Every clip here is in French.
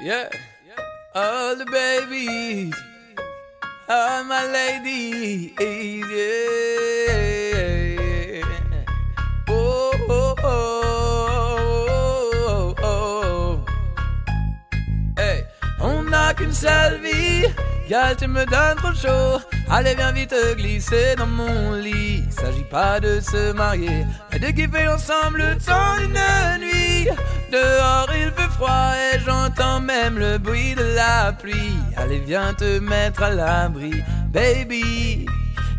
Yeah, all the babies, all my ladies, yeah. Oh, oh, oh, oh, oh. Hey, on n'a qu'une seule vie, gars, tu me donnes trop chaud. Allez, viens vite te glisser dans mon lit. S'agit pas de se marier, mais de kiffer ensemble le temps d'une nuit. Dehors il fait froid et j'entends même le bruit de la pluie. Allez, viens te mettre à l'abri, baby.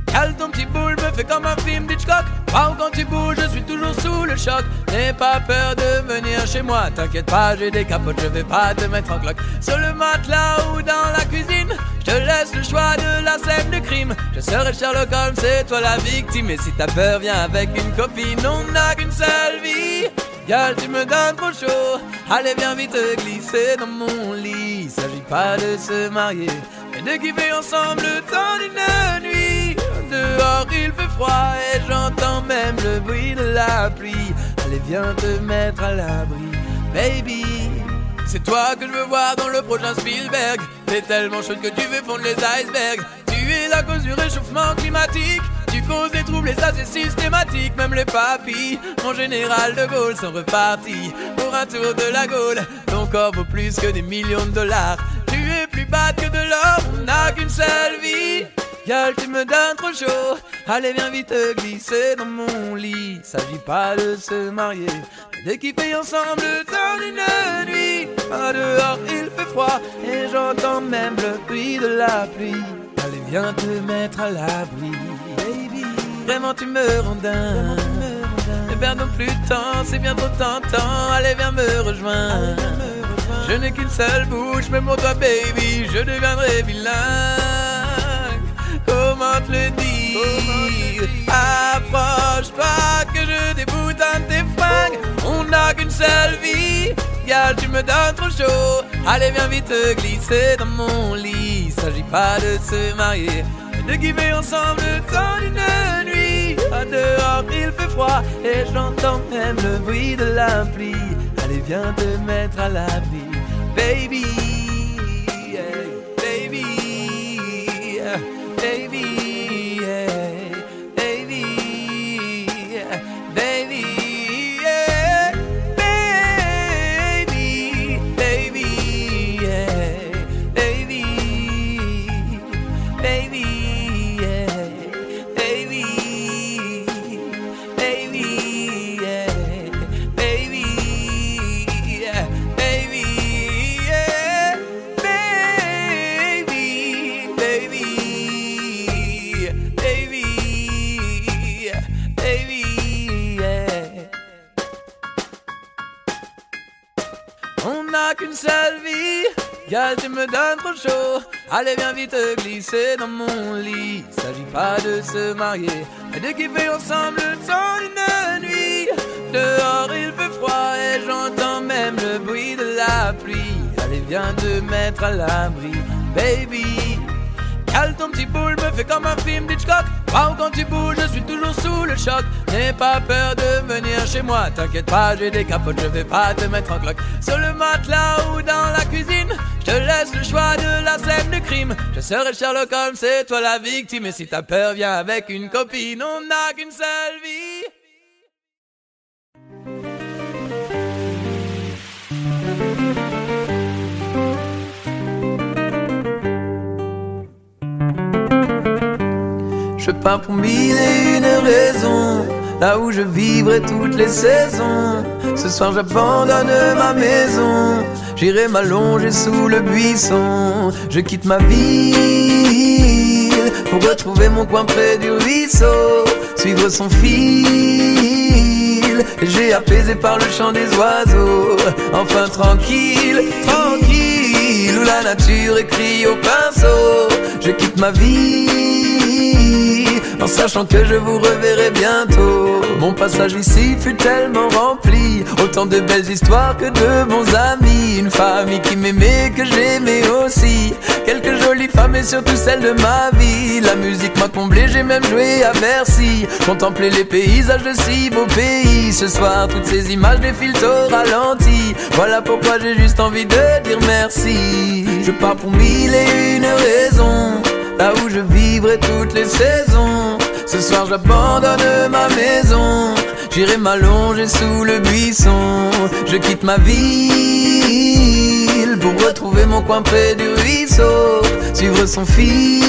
Cale ton petit boule, me fais comme un film d'Hitchcock. Wow, quand tu bouges, je suis toujours sous le choc. N'aie pas peur de venir chez moi, t'inquiète pas, j'ai des capotes, je vais pas te mettre en cloque. Sur le matelas ou dans la cuisine, je te laisse le choix de la scène de crime. Je serai Sherlock Holmes, c'est toi la victime. Et si t'as peur, viens avec une copine, on n'a qu'une seule vie. Gal, tu me donnes trop chaud. Allez, viens vite te glisser dans mon lit. S'agit pas de se marier, mais de kiffer ensemble le temps d'une nuit. Dehors il fait froid et j'entends même le bruit de la pluie. Allez, viens te mettre à l'abri, baby. C'est toi que je veux voir dans le prochain Spielberg. T'es tellement chaude que tu fais fondre les icebergs. Tu es la cause du réchauffement climatique. Tu causes des troubles et ça c'est systématique. Même les papis, mon général de Gaulle, sont repartis pour un tour de la Gaule. Ton corps vaut plus que des millions de dollars. Tu es plus bad que de l'or, on n'a qu'une seule vie. Gal, tu me donnes trop chaud. Allez, viens vite te glisser dans mon lit. S'agit pas de se marier, mais de kiffer ensemble le temps d'une nuit. Ah, dehors il fait froid et j'entends même le bruit de la pluie. Allez, viens te mettre à l'abri, baby. Vraiment tu me rends dingue. Ne perdons plus de temps, c'est bien trop tentant. Allez, viens me rejoindre. Je n'ai qu'une seule bouche, mais pour toi baby, je deviendrai bilingue. Comment te le dire? Approche-toi que je déboutonne tes fringues. On n'a qu'une seule vie. Gal, tu me donnes trop chaud. Allez, viens vite te glisser dans mon lit. S'agit pas de se marier, mais de kiffer ensemble le temps d'une nuit. Ah, dehors il fait froid et j'entends même le bruit de la pluie. Allez, viens te mettre à l'abri, baby, yeah, baby, yeah. Baby, yeah, baby, yeah, baby, yeah, baby, baby, yeah, baby, baby, yeah, baby, baby, yeah, baby, yeah, baby, yeah, baby, baby. On n'a qu'une seule vie, gal, tu me donnes trop chaud. Allez, viens vite te glisser dans mon lit. S'agit pas de se marier, mais de kiffer ensemble le temps d'une nuit. Dehors il fait froid et j'entends même le bruit de la pluie. Allez, viens te mettre à l'abri, baby. Cale ton petit boule, me fais comme un film d'Hitchcock. Wow, quand tu bouges, je suis toujours sous le choc. N'aie pas peur de venir chez moi, t'inquiète pas, j'ai des capotes, je vais pas te mettre en cloque. Sur le matelas ou dans la cuisine, je te laisse le choix de la scène de crime. Je serai Sherlock Holmes, c'est toi la victime. Et si t'as peur, viens avec une copine, on n'a qu'une seule vie. Je pars pour mille et une raisons, là où je vivrai toutes les saisons. Ce soir j'abandonne ma maison, j'irai m'allonger sous le buisson. Je quitte ma ville pour retrouver mon coin près du ruisseau, suivre son fil, léger apaisé par le chant des oiseaux. Enfin tranquille, tranquille, où la nature écrit au pinceau. Je quitte ma vie en sachant que je vous reverrai bientôt. Mon passage ici fut tellement rempli, autant de belles histoires que de bons amis. Une famille qui m'aimait, que j'aimais aussi, quelques jolies femmes et surtout celles de ma vie. La musique m'a comblé, j'ai même joué à Bercy, contempler les paysages de si beaux pays. Ce soir toutes ces images défilent au ralenti, Voilà pourquoi j'ai juste envie de dire merci. Je pars pour 1001 raisons, là où je vivrai toutes les saisons. Ce soir j'abandonne ma maison, j'irai m'allonger sous le buisson. Je quitte ma ville pour retrouver mon coin près du ruisseau, suivre son fil,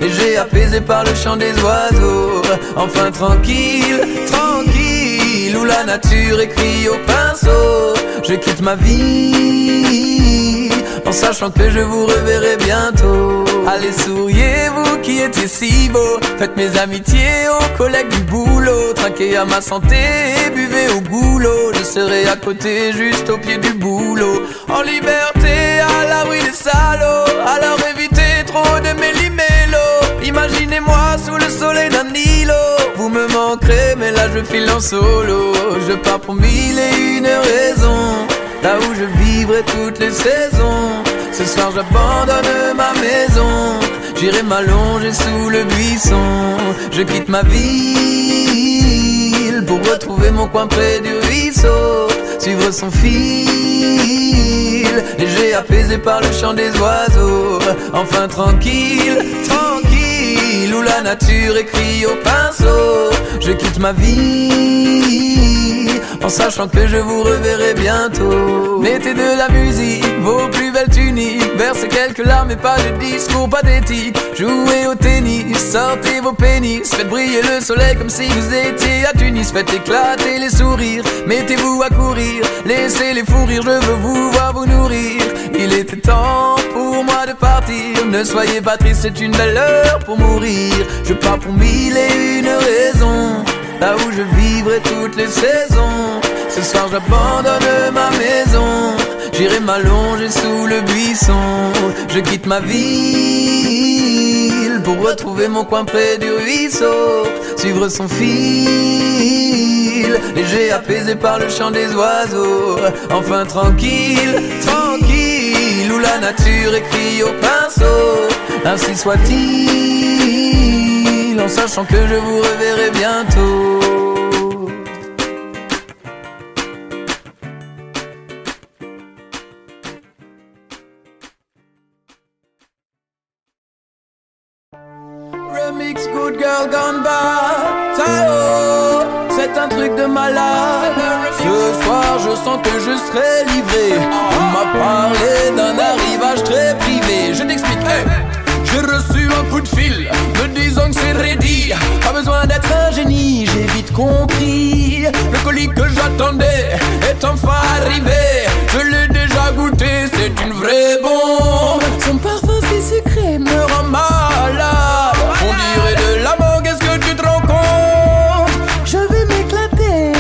léger apaisé par le chant des oiseaux. Enfin tranquille, tranquille, où la nature écrit au pinceau. Je quitte ma vie en sachant que je vous reverrai bientôt. Allez souriez vous qui étiez si beaux, faites mes amitiés aux collègues du boulot. Trinquez à ma santé et buvez au goulot. Je serai à côté juste au pied du boulot, en liberté à l'abri des salauds. Alors évitez trop de méli-mélo. Imaginez-moi sous le soleil d'un îlot. Vous me manquerez mais là je file en solo. Je pars pour 1001 raisons, là où je vivrai toutes les saisons. Ce soir j'abandonne ma maison, j'irai m'allonger sous le buisson. Je quitte ma ville pour retrouver mon coin près du ruisseau, suivre son fil, léger apaisé par le chant des oiseaux. Enfin tranquille, tranquille, où la nature écrit au pinceau. Je quitte ma vie en sachant que je vous reverrai bientôt. Mettez de la musique, vos plus belles tuniques, versez quelques larmes et pas de discours pathétiques. Jouez au tennis, sortez vos pénis, faites briller le soleil comme si vous étiez à Tunis. Faites éclater les sourires, mettez-vous à courir, laissez les fous rire, je veux vous voir vous nourrir. Il était temps pour moi de partir, ne soyez pas triste, c'est une belle heure pour mourir. Je pars pour 1001 raisons, là où je vivrai toutes les saisons. Ce soir j'abandonne ma maison, j'irai m'allonger sous le buisson. Je quitte ma ville pour retrouver mon coin près du ruisseau, suivre son fil, léger apaisé par le chant des oiseaux. Enfin tranquille, tranquille, où la nature écrit au pinceau. Ainsi soit-il, en sachant que je vous reverrai bientôt. Remix Good Girl Gone Bad, Tao, c'est un truc de malade. Ce soir je sens que je serai livré. On m'a parlé d'un arrivage très privé. Je t'explique, hey. J'ai reçu un coup de fil me disant que c'est ready. Pas besoin d'être un génie, j'ai vite compris. Le colis que j'attendais est enfin arrivé. Je l'ai déjà goûté, c'est une vraie bombe. Son parfum si sucré me rend malade. On dirait de la mangue, est-ce que tu te rends compte? Je vais m'éclater,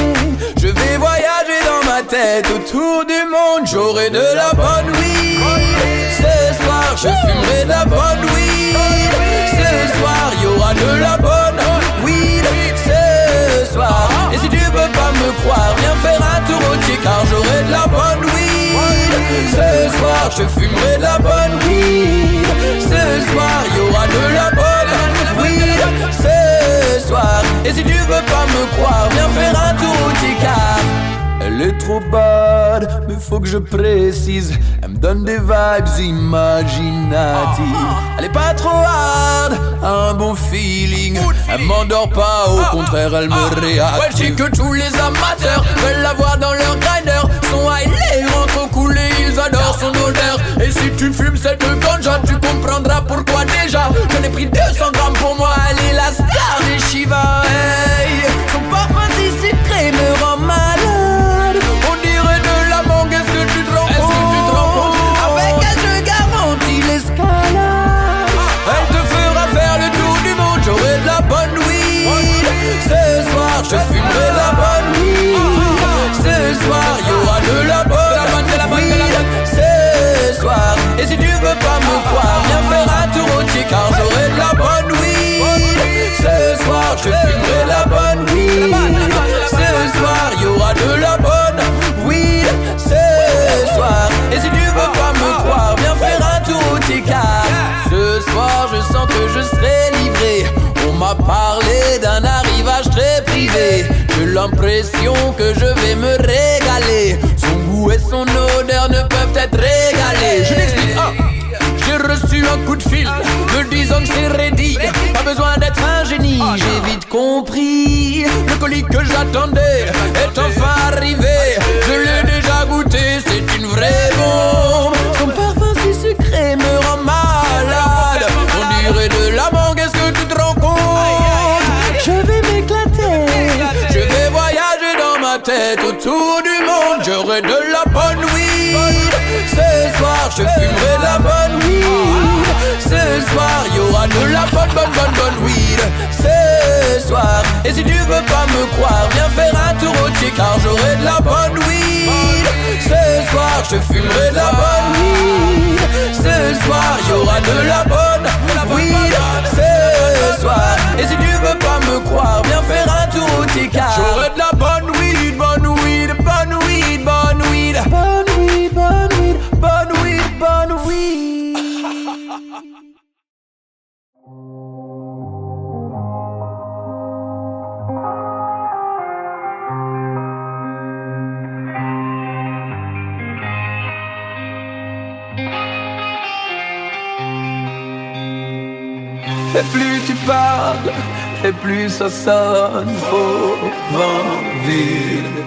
je vais voyager dans ma tête autour du monde. J'aurai de la bonne weed. Ce soir je fumerai de la bonne weed. Ce soir y'aura de la bonne weed. Ce soir, et si tu veux pas me croire, viens faire un tour au Tchèque, car j'aurai de la bonne weed. Ce soir je fumerai de la bonne weed. Ce soir y'aura de la bonne weed. Ce soir, et si tu veux pas me croire, viens faire un tour au Tchèque. Elle est trop bad, mais faut que je précise. Elle me donne des vibes imaginatives. Elle est pas trop hard, un bon feeling. Elle m'endort pas, au contraire elle me réactive. Ouais, je dis que tous les amateurs veulent la voir dans leur grinder. Son high les rend trop cool et ils adorent son odeur. Et si tu fumes cette ganja, tu comprendras pourquoi déjà. J'en ai pris 200 grammes pour moi, elle est la star des Shiva. Hey, son parfum si sucré me rend malade. On dirait de la mangue, est-ce que tu te rends compte? Avec elle je garantis l'escalade. Elle te fera faire le tour du monde, j'aurai de la bonne weed. Ce soir je fumerai de la bonne weed. Ce soir y'aura de la bonne weed. Ce soir, et si tu veux pas me croire, viens faire un tour au Tchèque, car j'aurai de la bonne weed. Ce soir je fumerai de la bonne weed. Ce soir y'aura de la bonne weed. Ce soir, et si tu veux pas me croire, viens faire un tour au Tchèque. Ce soir je sens que je serai livré. On m'a parlé d'un arrivage très privé. J'ai l'impression que je vais me régaler. un coup de fil, me disant que c'est ready. Pas besoin d'être un génie, j'ai vite compris. Le colis que j'attendais est enfin arrivé. Je l'ai déjà goûté, c'est une vraie bombe. Son parfum si sucré me rend malade. On dirait de la mangue, est-ce que tu te rends compte? Je vais m'éclater, je vais voyager dans ma tête autour du monde. J'aurai de la bonne weed. Ce soir je fumerai de la bonne weed. Ce soir y'aura de la bonne weed. Ce soir, et si tu veux pas me croire, viens faire un tour au Tché, car j'aurai de la bonne weed. Ce soir je fumerai de la bonne weed. Ce soir y'aura de la bonne weed. Ce soir, et si tu veux pas me croire, viens faire un tour au Tché, car j'aurai de la bonne weed, bonne weed, bonne weed, bonne weed, bonne weed, bonne weed, bonne weed, bonne weed. Et plus tu parles, et plus ça sonne faux, vent vide.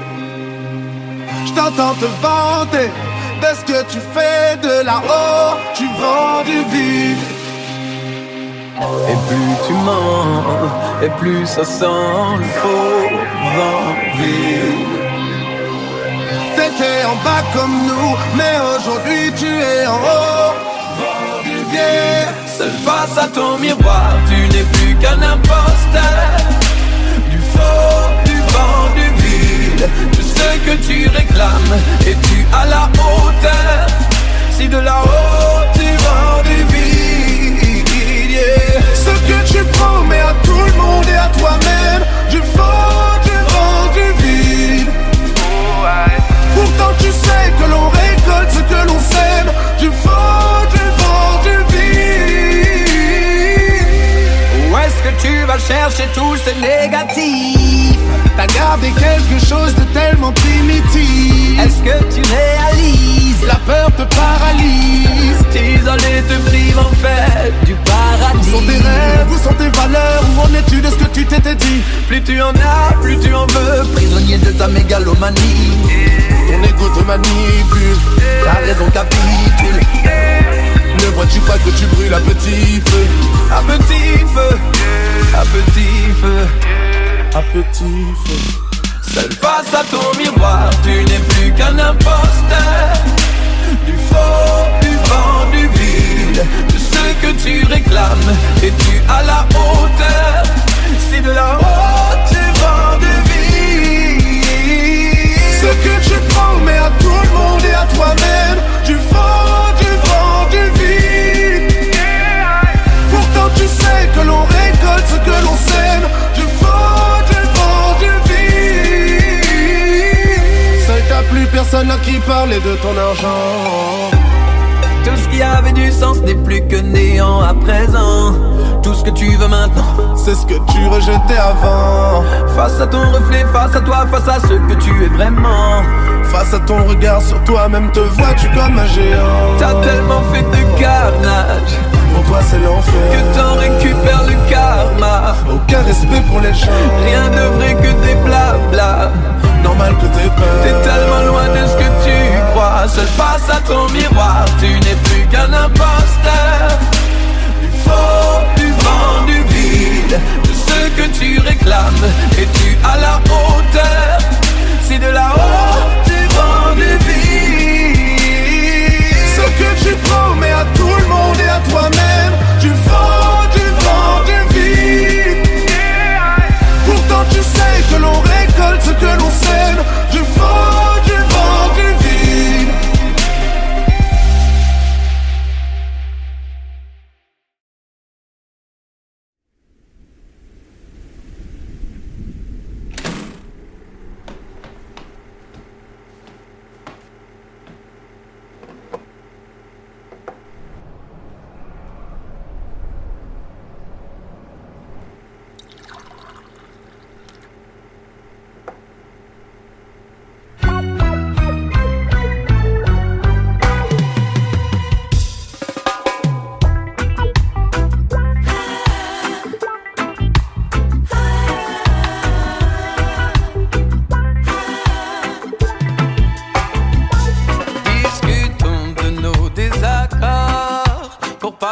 Je t'entends te vanter de ce que tu fais de là-haut, tu vends du vide. Et plus tu mens, et plus ça sent le faux vent vide. T'étais en bas comme nous, mais aujourd'hui tu es en haut, vent du vide. Seul face à ton miroir, tu n'es plus qu'un imposteur. Du faux, du vent, du vide. De ce que tu réclames, es-tu à la hauteur? Si de là-haut tu vends du vide, yeah. Ce que tu promets à tout le monde et à toi-même, du faux, du vent, du vide. Pourtant tu sais que l'on récolte ce que l'on sème, du faux, du vent, du vide. Où est-ce que tu vas chercher tout ce négatif? T'as gardé quelque chose de tellement primitif. Est-ce que tu réalises? La peur te paralyse. T'isole et te prive en fait du paradis. Où sont tes rêves, où sont tes valeurs? Où en es-tu de ce que tu t'étais dit? Plus tu en as, plus tu en veux. Prisonnier de ta mégalomanie. Ton ego te manipule. Ta raison capitule. Ne vois-tu pas que tu brûles à petit feu? À petit feu, à petit feu, à petit feu. Seul face à ton miroir, tu n'es plus qu'un imposteur. Du faux, du vent, du vide. De ce que tu réclames, es-tu à la hauteur? Si de là-haut tu vends du vide. Ce que tu promets à tout le monde et à toi-même, du faux, du vent, du vide. Pourtant tu sais que l'on récolte ce que l'on sème, du faux, du vent, du vide. Seul t'as plus personne à qui parler de ton argent. Tout ce qui avait du sens n'est plus que néant à présent. Tout ce que tu veux maintenant, c'est ce que tu rejetais avant. Face à ton reflet, face à toi, face à ce que tu es vraiment. Face à ton regard sur toi-même, te vois-tu comme un géant? T'as tellement fait de carnage, pour toi c'est l'enfer, que t'en récupères le karma. Aucun respect pour les gens, rien de vrai que des blabla. Normal que t'aies peur, t'es tellement loin de ce que tu crois. Seul face à ton miroir, tu n'es plus qu'un imposteur. Du faux, du vent, du vide. De ce que tu réclames, es-tu à la hauteur? Si de là-haut tu vends du vide. Ce que tu promets à tout le monde et à toi-même, du faux, du vent, du vide. Pourtant tu sais que l'on récolte ce que l'on sème, du faux, du vent, du vide.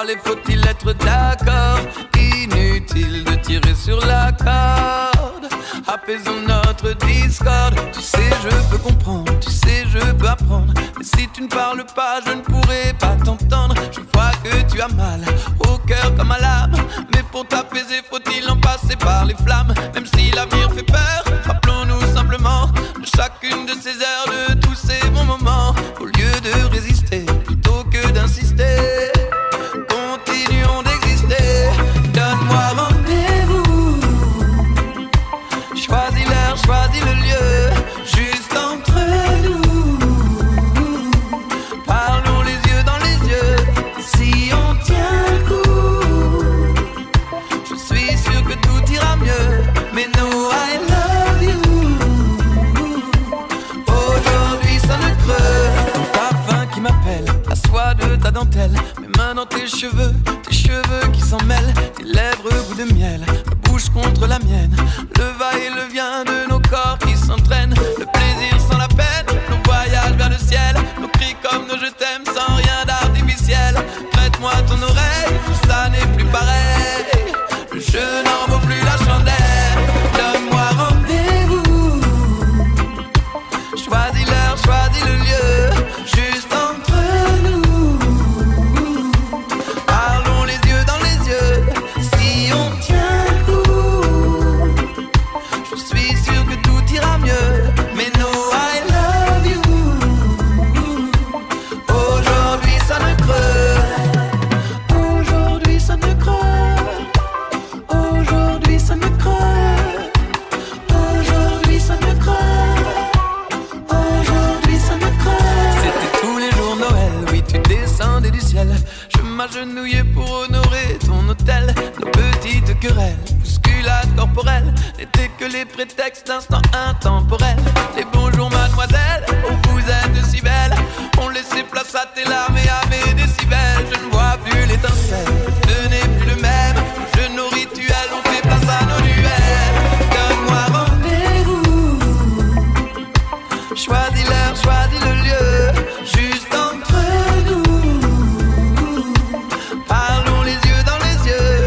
parler, faut-il être d'accord? Inutile de tirer sur la corde. Apaisons notre discorde. Tu sais, je peux comprendre, tu sais, je peux apprendre. Mais si tu ne parles pas, je ne pourrai pas t'entendre. Je vois que tu as mal au cœur comme à l'âme. Mais pour t'apaiser, faut-il en passer par les flammes? Même si l'avenir fait peur, rappelons-nous simplement de chacune de ces heures, de tous ces bons moments. Au lieu de résister, plutôt que d'insister, continuons d'exister. Donne-moi rendez-vous. Choisis l'heure, choisis le lieu, juste entre nous. Parlons les yeux dans les yeux. Si on tient le coup, je suis sûr que tout ira mieux. Mais no, I love you. Aujourd'hui sonne le creux. Ton parfum qui m'appelle, la soie de ta dentelle, mes mains dans tes cheveux qui s'en mêlent, tes lèvres goût de miel, ma bouche contre la mienne, le va-et-le-vient de nos corps qui s'entraînent, le plaisir sans la peine, nos voyages vers le ciel, nos cris comme nos je t'aime sans rien d'artificiel. Prête-moi ton oreille, tout ça n'est plus pareil, le jeu n'en vaut plus la chandelle. Donne-moi rendez-vous. Choisis l'heure, choisis le lieu, juste entre nous. Parlons les yeux dans les yeux. Si on tient le coup, je suis sûr que tout ira mieux. Mais no, I love you. Aujourd'hui ça ne creuse. Aujourd'hui ça ne creuse. Aujourd'hui ça ne creuse. Aujourd'hui ça ne creuse. Aujourd'hui ça ne creuse. C'était tous les jours Noël, oui tu descendais du ciel. Je m'agenouillais pour honorer ton hôtel. Nos petites querelles, bousculades corporelles, n'étaient que les prétextes d'instants intemporels. Les bonjours mademoiselle, oh vous êtes si belle, ont laissé place à tes larmes et à mes décibels. Je ne vois plus l'étincelle, ce n'est plus le même. Je nos rituels, on fait place à nos duels. Donne-moi rendez-vous. Choisis l'heure, choisis le lieu, juste entre nous. Parlons les yeux dans les yeux.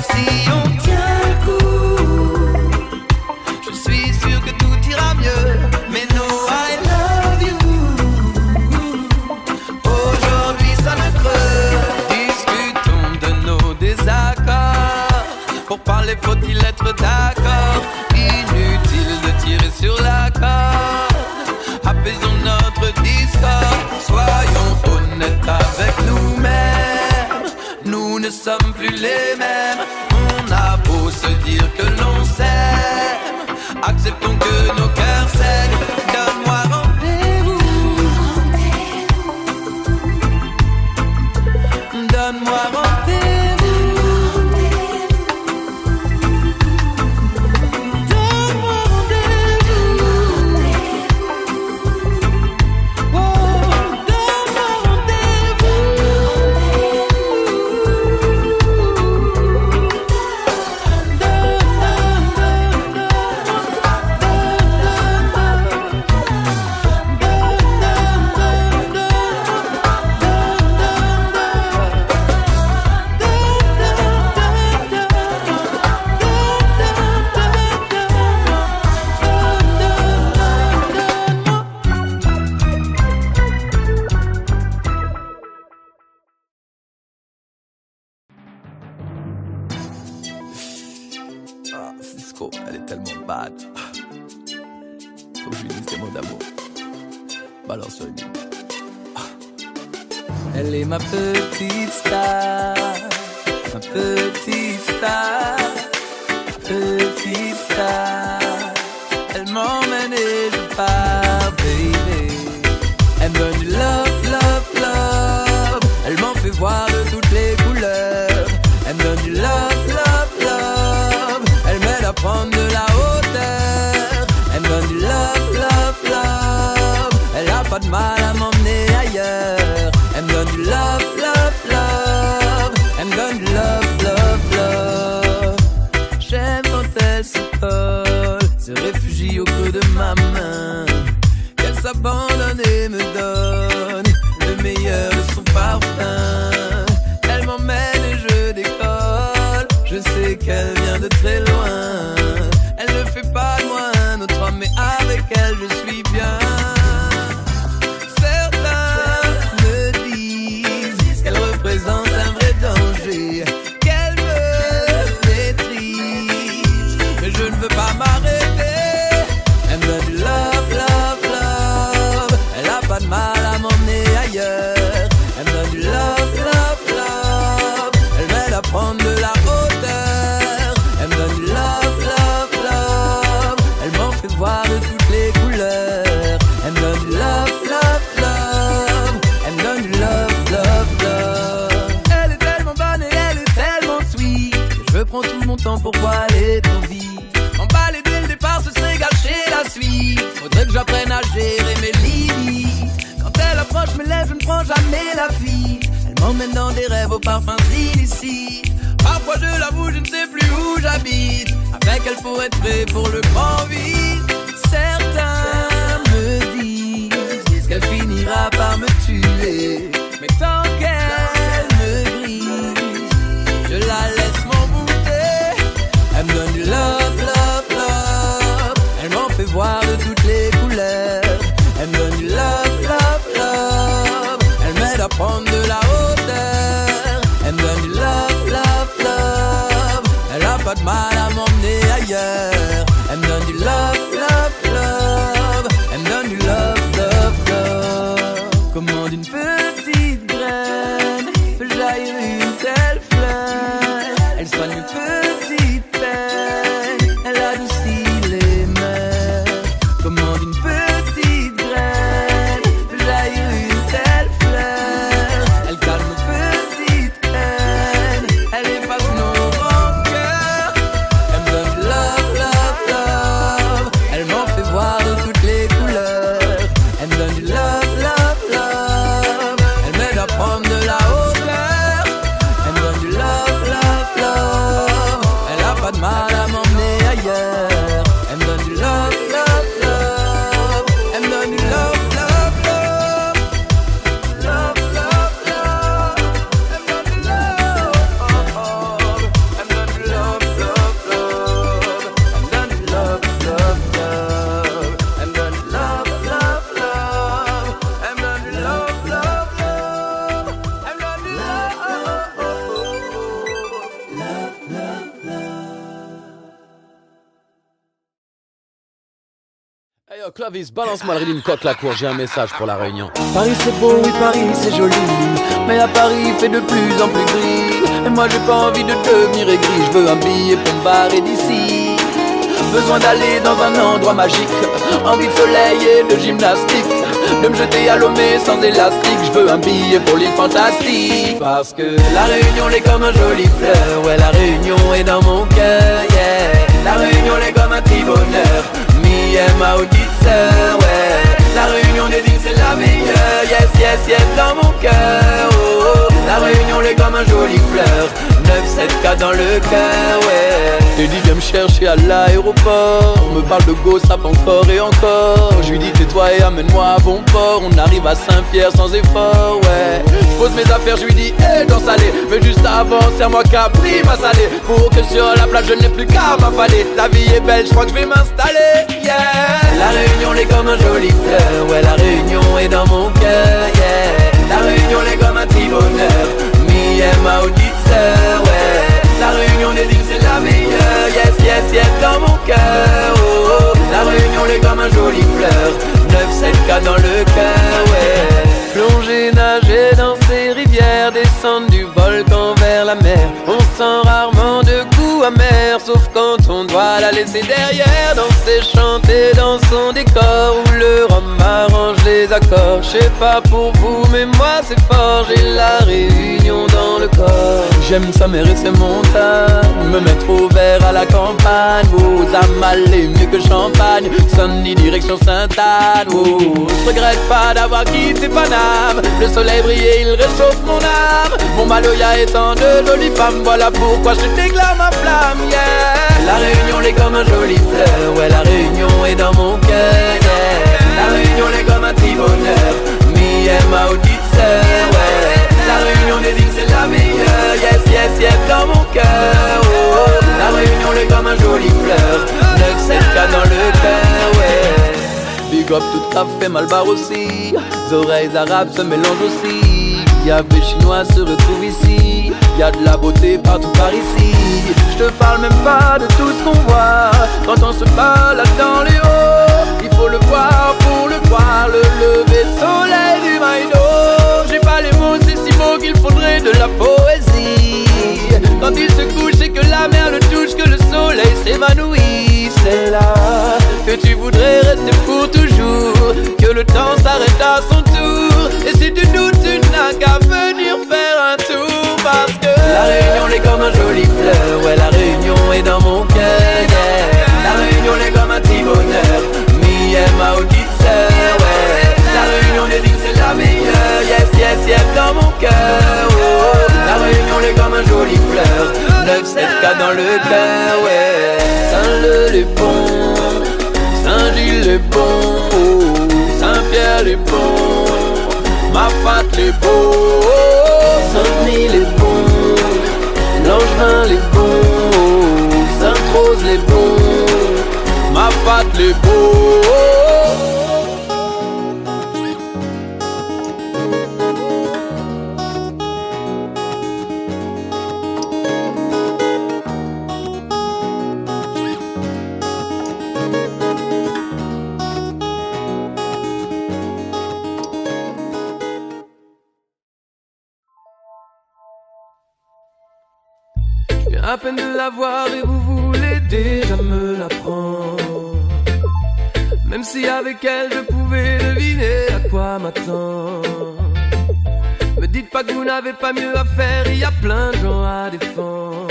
Si on tient le coup, je suis sûr que tout ira mieux. Mais no, I love you. Aujourd'hui ça ne creuse. Discutons de nos désaccords. Pour parler faut-il être d'accord? Inutile de tirer sur la corde. Apaisons notre discorde. Soyons honnêtes avec nous-mêmes. Nous ne sommes plus les mêmes. On a beau se dire que l'on s'aime, acceptons que nos cœurs saignent. Donne-moi rendez-vous. Donne-moi rendez-vous. Donne-moi rendez-vous. Oh, donne-moi Ah, Cisco, elle est tellement bad. Faut que je lui dise des mots d'amour. Balance sur lui. Elle est ma petite star, ma petite star, petite star. Elle m'emmène et je pars, baby. Elle me donne du love, love, love. Elle m'en fait voir de toutes les couleurs. Elle me donne du love, love, love. Elle m'aide à prendre de la hauteur. Elle me donne du love, love, love. Elle a pas de mal à m'emmener ailleurs. Elle me donne du love, love, love. Elle me donne du love, love, love. J'aime quand elle se colle, se réfugie au creux de ma main, qu'elle s'abandonne et me donne le meilleur de son parfum. Elle m'emmène qu'elle vient de très loin. Elle ne fait pas loin notre homme, mais avec elle je suis bien. Certains me disent qu'elle représente un vrai danger, qu'elle me maîtrise, mais je ne veux pas m'arrêter. Elle me donne du love, love, love. Elle a pas de mal à m'emmener ailleurs. Elle me donne du love, love, love. Elle m'aide à prendre de la hauteur. Elle me donne du love, love, love. Elle m'en fait voir de toutes les couleurs. Elle me donne du love, love, love. Elle me donne du love, love, love. Elle est tellement bonne et elle est tellement sweet que je prends tout mon temps pour pas aller trop vite. Emballer dès le départ, ce serait gâcher la suite. Faudrait que j'apprenne à gérer mes limites. Quand elle approche mes lèvres, je ne prends jamais la fuite. Elle m'emmène dans des rêves aux parfums illicites. Parfois je l'avoue, je ne sais plus où j'habite. Avec elle faut être prêt pour le grand vide. Certains me disent qu'elle finira par me tuer, mais tant qu'elle me grise, je la laisse m'embouter. Elle me donne du love, love, love. Elle m'en fait voir de toutes les couleurs. Elle me donne du love, love, love. Elle m'aide à prendre de la hauteur. Elle me donne du love, love, love. Elle a pas de mal à m'emmener ailleurs. Elle me donne du love, love, love. Elle me donne du love, love, love. Comment d'une petite graine peut jaillir une telle fleur. Elle soigne mes petites peines, elle adoucit les mers. Comment d'une petite graine peut jaillir une telle fleur. Elle calme nos petites haines, elle efface nos rancœurs. Elle me donne du love, love, love. Elle m'en fait voir de toutes les couleurs. Elle me donne du love, love, love. Elle m'aide à prendre de la hauteur. Elle me donne du love, love, love. Elle a pas de mal à m'emmener ailleurs. Elle me donne du love, love, love. Elle me donne du love, love, love. Love, love, love. Elle me donne du love. Elle me donne du love, love, love. Elle me donne du love, love, love. Elle me donne du love, love, love. Elle me donne du love, love, love. Elle me donne du Hey yo, Clovis, balance-moi le rythme coq la cour, j'ai un message pour la Réunion. Paris c'est beau, oui Paris c'est joli, mais à Paris il fait de plus en plus gris. Et moi j'ai pas envie de devenir aigri, je veux un billet pour me barrer d'ici. Besoin d'aller dans un endroit magique, envie de soleil et de gymnastique, de me jeter à l'eau mais sans élastique. Je veux un billet pour l'île fantastique, parce que la Réunion est comme un joli fleur. Ouais, la Réunion est dans mon cœur, yeah. La Réunion est comme un petit bonheur, me et ma petite sœur, ouais. La Réunion des îles c'est la meilleure, yes, yes, yes, dans mon cœur, oh, oh. La Réunion est comme un joli fleur, 9-7K dans le cœur, ouais. T'es dit viens me chercher à l'aéroport, on me parle de Gossap encore et encore. Je lui dis tais-toi et amène-moi à bon port. On arrive à Saint-Pierre sans effort, ouais. Je pose mes affaires, je lui dis hey, dans salé. Mais juste avant, serre-moi Capri, ma salée. Pour que sur la plage je n'ai plus qu'à m'affaler. La vie est belle, je crois que je vais m'installer, yeah. La Réunion est comme un joli fleur, ouais, la Réunion est dans mon cœur, yeah. La Réunion est comme un petit bonheur, me et ma petite sœur, ouais. La Réunion des îles c'est la meilleure, yes, yes, yes, dans mon cœur, oh, oh. La Réunion est comme un joli fleur, 9-7K dans le cœur, ouais. Plonger, nager dans ces rivières, descendre du volcan vers la mer. On sent rarement de goût amer, sauf quand on doit la laisser derrière. Danser, chanter dans son décor, où le rhum arrange les accords. Je sais pas pour vous, mais moi c'est fort, j'ai la Réunion dans le corps. J'aime sa mer et ses montagnes, me mettre au vert à la campagne. Aux amalés mieux que champagne, Sunny direction Sainte-Anne. Oh, je regrette pas d'avoir quitté Paname. Le soleil brillait, il réchauffe mon âme. Mon Maloya étant de jolies femmes, voilà pourquoi je déclare ma flamme, yeah. La Réunion est comme un joli fleur, ouais, la Réunion est dans mon cœur, yeah. La Réunion est comme un petit bonheur, me et ma petite sœur, ouais. La Réunion des îles c'est la meilleure, yes, yes, yes, dans mon cœur, oh, oh. La chope, tout café, malbar aussi. Oreilles arabes se mélangent aussi. Y'a des chinois se retrouvent ici. Y'a de la beauté partout par ici. Je te parle même pas de tout ce qu'on voit quand on se balade dans les hauts. Il faut le voir pour le voir, le lever de soleil du Maïno. J'ai pas les mots, c'est si beau qu'il faudrait de la poésie. Quand il se couche et que la mer le touche, que le soleil s'évanouit, c'est là que tu voudrais rester pour toujours, que le temps s'arrête à son tour. Et si tu doutes, tu n'as qu'à venir faire un tour, parce que la Réunion est comme un joli fleur. Ouais, la Réunion est dans mon cœur, yeah. La Réunion est comme un petit bonheur. Me and ma petite sœur, ouais. La Réunion des îles, c'est la meilleure. Yes, yes, yes, dans mon cœur, oh. La Réunion est comme un joli fleur. 9-7-4 dans le cœur, ouais. Saint-Leu les bons, Saint-Gilles les bons, oh. Saint-Pierre les bons, Mafat les beaux, Saint-Denis les bons, Langevin les bons, Sainte-Rose les bons, Mafat les beaux. À peine de la voir et vous voulez déjà me la prendre. Même si avec elle je pouvais deviner à quoi m'attendre. Me dites pas que vous n'avez pas mieux à faire, il y a plein de gens à défendre.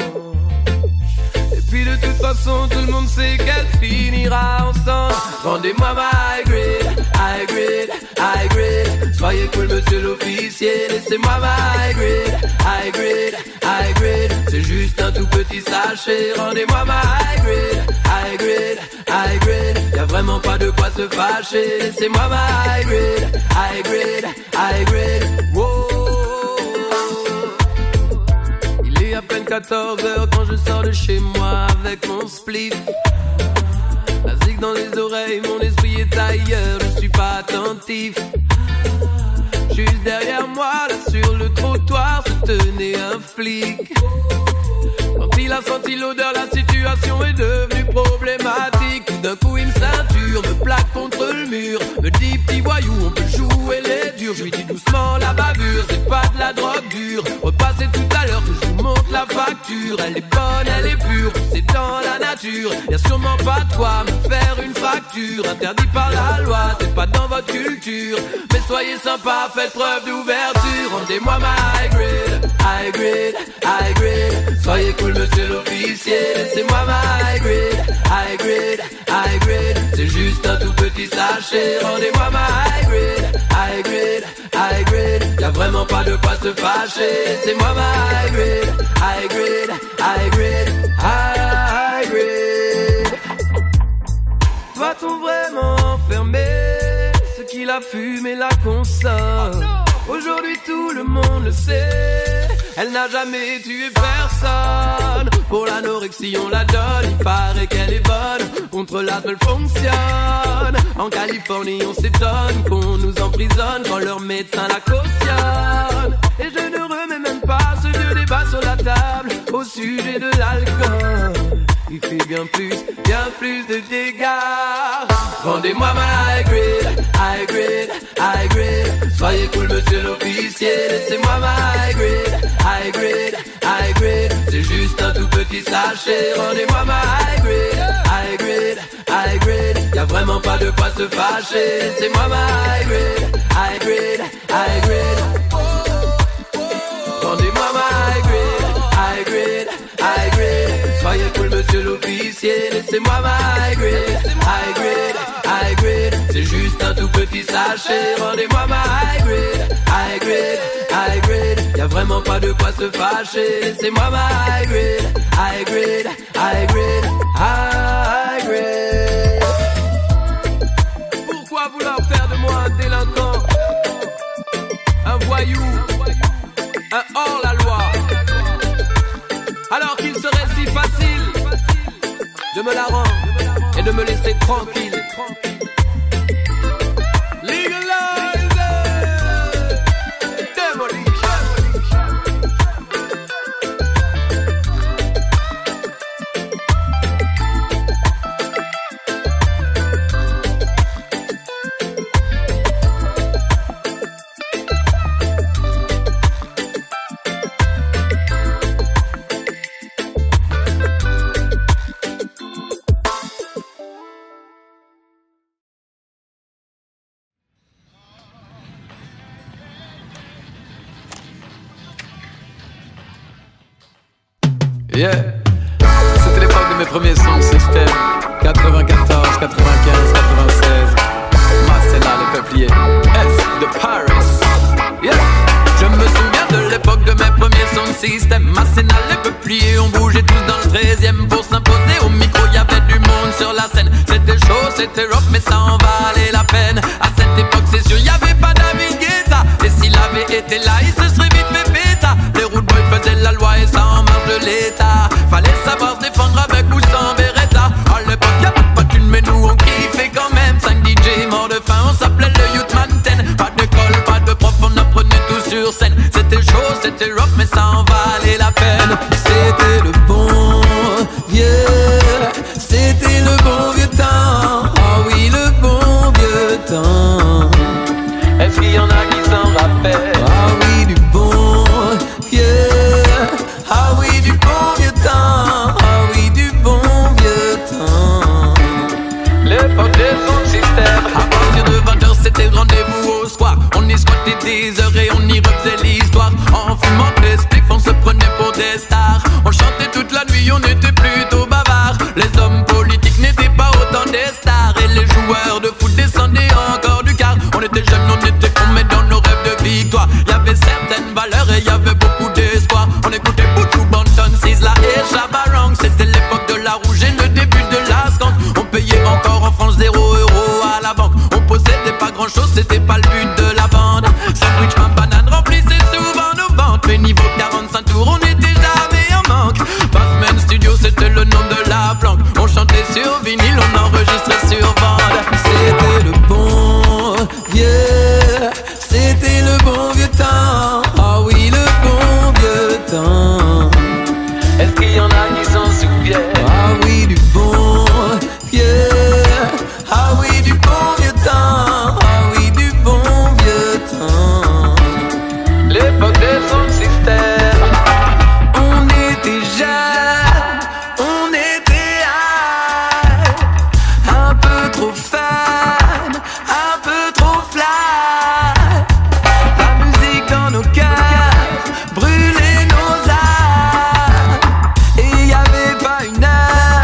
Et puis de toute façon tout le monde sait qu'elle finira ensemble. Rendez-moi ma high grade, high grade, high grade. Soyez cool monsieur l'officier, laissez-moi ma high grade, high grade, high grade. C'est juste un tout petit sachet, rendez-moi ma high grade, high grade, high grade. Y'a vraiment pas de quoi se fâcher, laissez-moi ma high grade, high grade, high grade. Wow. Il est à peine 14h quand je sors de chez moi avec mon spliff. La zig dans les oreilles, mon esprit est ailleurs, je suis pas attentif. Juste derrière moi, là sur le trottoir, se tenait un flic. Quand il a senti l'odeur, la situation est devenue problématique. Tout d'un coup il me ceinture, me plaque contre le mur, me dit petit voyou, on peut jouer les durs. Je lui dis doucement la bavure, c'est pas de la drogue dure. Repassez tout à l'heure que je vous montre la facture. Elle est bonne, elle est pure, c'est dans la nature. Y'a sûrement pas de quoi me faire une facture. Interdit par la loi, c'est pas dans votre culture. Mais soyez sympa, faites preuve d'ouverture. Rendez-moi ma high grade, high grade, high grade. Soyez cool monsieur l'officier, laissez-moi ma high grade, high grade, high grade. C'est juste un tout petit sachet, rendez-moi ma high grade, high grade, high grade. Y'a vraiment pas de quoi se fâcher, laissez-moi ma high grade, high grade, high grade, high grade. Va-t-on vraiment enfermer ce qu'il a fumé la console? Aujourd'hui tout le monde le sait, elle n'a jamais tué personne. Pour l'anorexie on la donne, il paraît qu'elle est bonne. Contre l'asthme elle fonctionne. En Californie on s'étonne qu'on nous emprisonne quand leur médecin la cautionne. Et je ne remets même pas ce vieux débat sur la table au sujet de l'alcool. Il fait bien plus de dégâts. Rendez-moi ma high grade, high grade, high grade. Soyez cool monsieur l'officier, laissez-moi ma high grade, high grade, high grade. C'est juste un tout petit sachet, rendez-moi ma high grade, high grade, high grade. Y'a vraiment pas de quoi se fâcher, laissez-moi ma high grade, high grade, high grade. Rendez-moi ma high grade, high grade, high grade. Soyez cool monsieur l'officier, laissez-moi ma high grade, high grade, high grade. C'est juste un tout petit sachet, rendez-moi ma high grade, high grade, high grade. Y'a vraiment pas de quoi se fâcher, laissez-moi ma high grade, high grade, high grade, high grade. Pourquoi vouloir faire de moi un délinquant, un voyou, un hors-la-loi, alors qu'il serait si facile de me la rendre et de me laisser tranquille? Yeah. C'était l'époque de mes premiers sons système. 94, 95, 96. Marcella, les peupliers. S de Paris. Yeah. Je me souviens de l'époque de mes premiers sons système. Masséna, les peupliers, on bougeait tous dans le 13e pour s'imposer. Au micro, y'avait du monde sur la scène. C'était chaud, c'était rock, mais ça en valait la peine. À cette époque, c'est sûr, y'avait pas David Guetta. Et s'il avait été là, il se serait vite fait péta. Les road boys faisaient la loi et ça en marge de l'État. Fallait savoir se défendre avec ou sans Beretta. À l'époque, y'avait pas de thune, mais nous on kiffait quand même. 5 DJ morts de faim, on s'appelait le Youth Man 10. Pas d'école, pas de prof, on apprenait tout sur scène. C'était chaud, c'était rock, mais ça en valait la peine. C'était le bon vieux, c'était le bon vieux temps. Ah oui, le bon vieux temps. Est-ce qu'il y en a qui s'en rappellent? Ah oui, du bon vieux. Ah oui, du bon vieux temps. Ah oui, du bon vieux temps. L'époque des sons système. À partir de 20h, c'était le rendez-vous au soir. On y squattait des heures et on y refaisait l'histoire. En fumant des spliffs, on se prenait pour des stars. On chantait toute la nuit, on était plutôt bavards. Les hommes politiques n'étaient pas autant des stars. Et les joueurs de foot descendaient encore du quart. On était jeunes, on était cons, mais dans nos rêves de victoire, y'avait certaines valeurs et y'avait beaucoup d'espoir. On écoutait Buju Banton, Sizzla et Shabba Ranks. C'était l'époque de la rouge et le début de la skank. On payait encore en France 0 € à la banque. On possédait pas grand chose, c'était pas le but de la bande. Sandwich, ma banane remplissait souvent nos banques. Mais niveau 45 tours, on était jamais en manque. Bassman Studio, c'était le nom de la planque. On chantait sur vinyle, on enregistrait sur bande. C'était le bon vieux, c'était le bon vieux temps. Ah oui, le bon vieux temps. Est-ce qu'il y en a qui s'en souviennent? Ah oui, du bon vieux. Ah oui, du bon vieux temps. Ah oui, du bon vieux temps. L'époque des sons système. On était jeunes, on était high, un peu trop fan, un peu trop fly. La musique dans nos cœurs brûlait nos âmes. Et y'avait pas une heure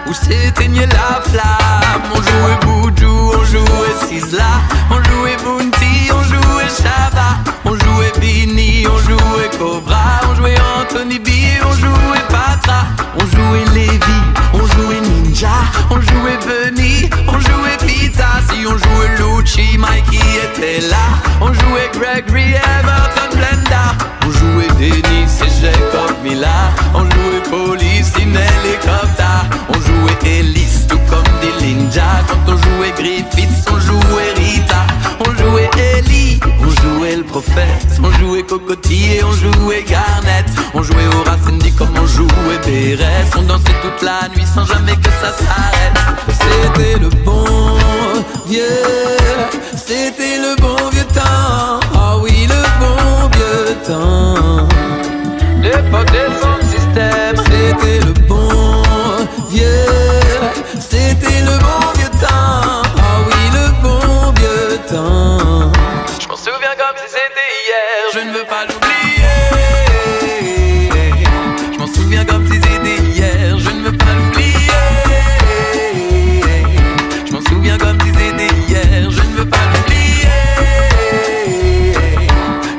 où s'éteignait la flamme. On jouait Buju, on jouait Sizzla, on jouait Bounty, on jouait Shabba, on jouait Bini, on jouait Cobra, on jouait Anthony B, on jouait Patra, on jouait Levi, on jouait Ninja, on jouait Bunny, on jouait Pizza. Si on jouait Lucci, Mikey était là. On jouait Gregory, Everton, Blenda. On jouait Dennis et Jacob Mila. On jouait Police in Helicopter. On jouait Ellis, tout comme des ninjas. Quand on jouait Griffiths, on jouait Rita. On jouait Ellie, on jouait le prophète. On jouait Cocotti et on jouait Garnett. On jouait Horace Andy comme on jouait Bérès. On dansait toute la nuit sans jamais que ça s'arrête. C'était le bon vieux, c'était le bon vieux temps. Ah oui, le bon vieux temps. L'époque des sons système. C'était le bon vieux, c'était le bon vieux temps. Ah oui, le bon vieux temps. Je m'en souviens comme si c'était hier. Je ne veux pas l'oublier. Je m'en souviens comme si c'était hier. Je ne veux pas l'oublier. Je m'en souviens comme si c'était hier. Je ne veux pas l'oublier.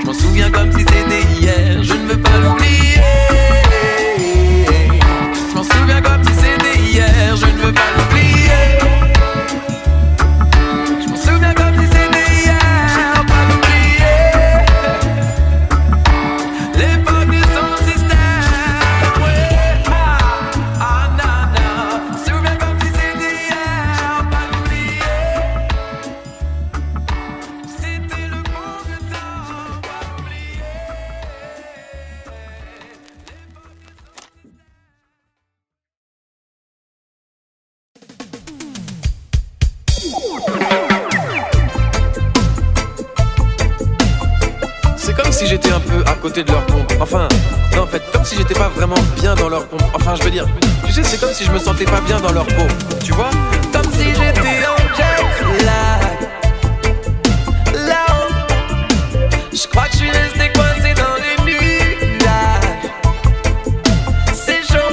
Je m'en souviens comme si c'était hier. Je ne veux pas l'oublier. Je m'en souviens comme si c'était hier. Je ne veux pas l'oublier. Je m'en souviens comme si c'était hier. Je ne veux pas l'oublier. L'époque du son système. Ouais. Ah, nana. Je m'en souviens comme si c'était hier. Je ne veux pas l'oublier. C'était le bon vieux temps. Pas l'oublier. C'est comme si j'étais un peu à côté de leur pompe. Enfin, non, en fait, comme si j'étais pas vraiment bien dans leur pompe. Enfin, je veux dire, tu sais, c'est comme si je me sentais pas bien dans leur peau. Tu vois? Comme si j'étais en jet lag. Là-haut, je crois que je suis resté coincé dans les nuages. C'est chaud.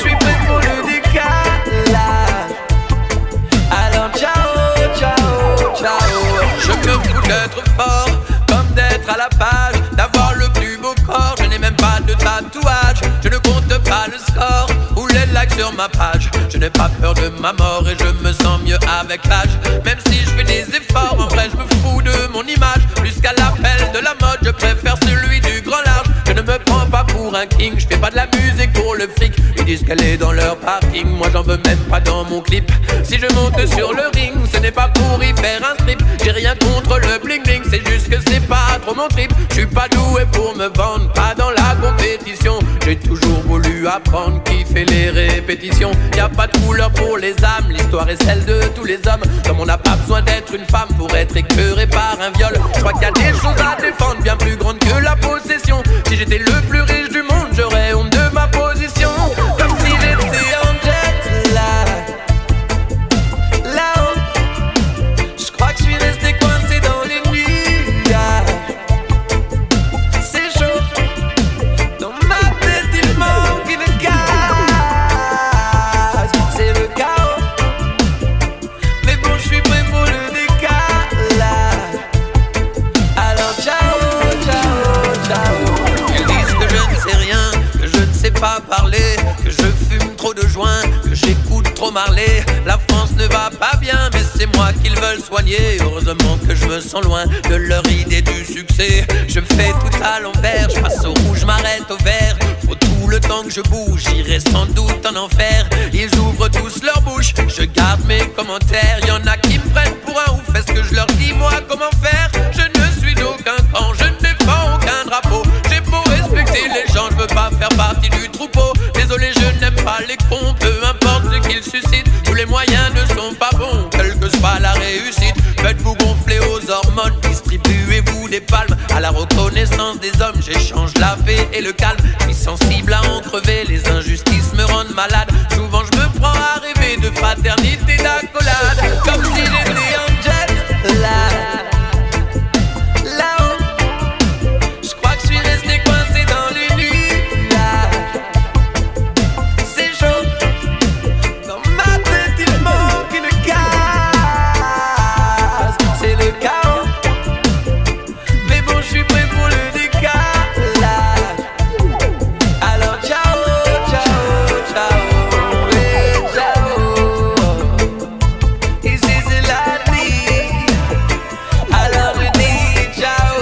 suis prêt pour le décalage. Alors ciao, ciao, ciao. Je me fous d'être fort, comme d'être à la page, d'avoir le plus beau corps. Je n'ai même pas de tatouage, je ne compte pas le score ou les likes sur ma page. Je n'ai pas peur de ma mort et je me sens mieux avec l'âge. Même si je fais des efforts, en vrai je me fous de mon image. Plus qu'à l'appel de la mode, je préfère celui du grand large. Je ne me prends pas pour un king, je fais pas de la musique pour le fric. Ils disent qu'elle est dans leur parking, moi j'en veux même pas dans mon clip. Si je monte sur le ring, ce n'est pas pour y faire un strip. J'ai rien contre le bling bling, c'est juste que c'est pas trop mon trip. Je suis pas doué pour me vendre, pas dans la compétition. J'ai toujours voulu apprendre qui fait les répétitions. Y'a pas de couleur pour les âmes, l'histoire est celle de tous les hommes. Comme on n'a pas besoin d'être une femme pour être écœuré par un viol. Je crois qu'il y a des choses à défendre bien plus grandes que la possession. Si j'étais le plus riche du monde, j'aurais honte de ma position. Comme si j'étais en jet lag, là-haut. Je crois que je suis resté coincé dans les nuages. C'est chaud, dans ma tête il manque une case. C'est le chaos, mais bon je suis prêt pour le décalage. Alors ciao, ciao, ciao. Ils disent que je ne sais rien, que je ne sais pas parler, que je fume trop de joints, que j'écoute trop Marley. La France ne va pas bien, mais c'est moi qu'ils veulent soigner. Heureusement que je me sens loin de leur idée du succès. Je fais tout à l'envers, je passe au rouge, m'arrête au vert. Faut tout le temps que je bouge, j'irai sans doute en enfer. Ils ouvrent tous leur bouche, je garde mes commentaires. Y'en a qui me prennent pour un ouf, est-ce que je leur dis moi comment faire? Je ne suis d'aucun camp, je ne défends aucun drapeau. J'ai beau respecter les gens, je veux pas faire partie du troupeau. Désolé, je n'aime pas les cons, peu importe ce qu'ils suscitent. Tous les moyens ne sont pas bons, quelle que soit la réussite. Faites-vous gonfler aux hormones, distribuez-vous des palmes à la reconnaissance des hommes. J'échange la paix et le calme, je suis sensible à en crever. Les injustices me rendent malade, souvent je me prends à rêver de fraternité, d'accolade. Comme si j'étais en jet lag, là-haut. Je crois que je suis resté coincé dans les nuages. C'est chaud, dans ma tête il manque une case. C'est le chaos, mais bon je suis prêt pour le décalage. Alors ciao, ciao, ciao, et ciao. Ici c'est la nuit, alors je dis ciao.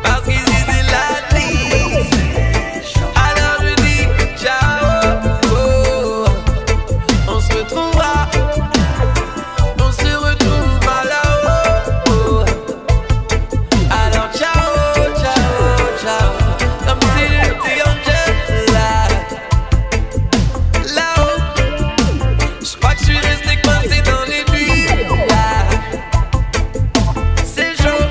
Parce qu'ici c'est la nuit, alors je dis ciao. On se retrouvera, on se retrouvera là-haut. Alors ciao, ciao, ciao. Comme si j'étais en jet lag, là-haut. Je crois que je suis resté coincé dans les nuages. C'est chaud,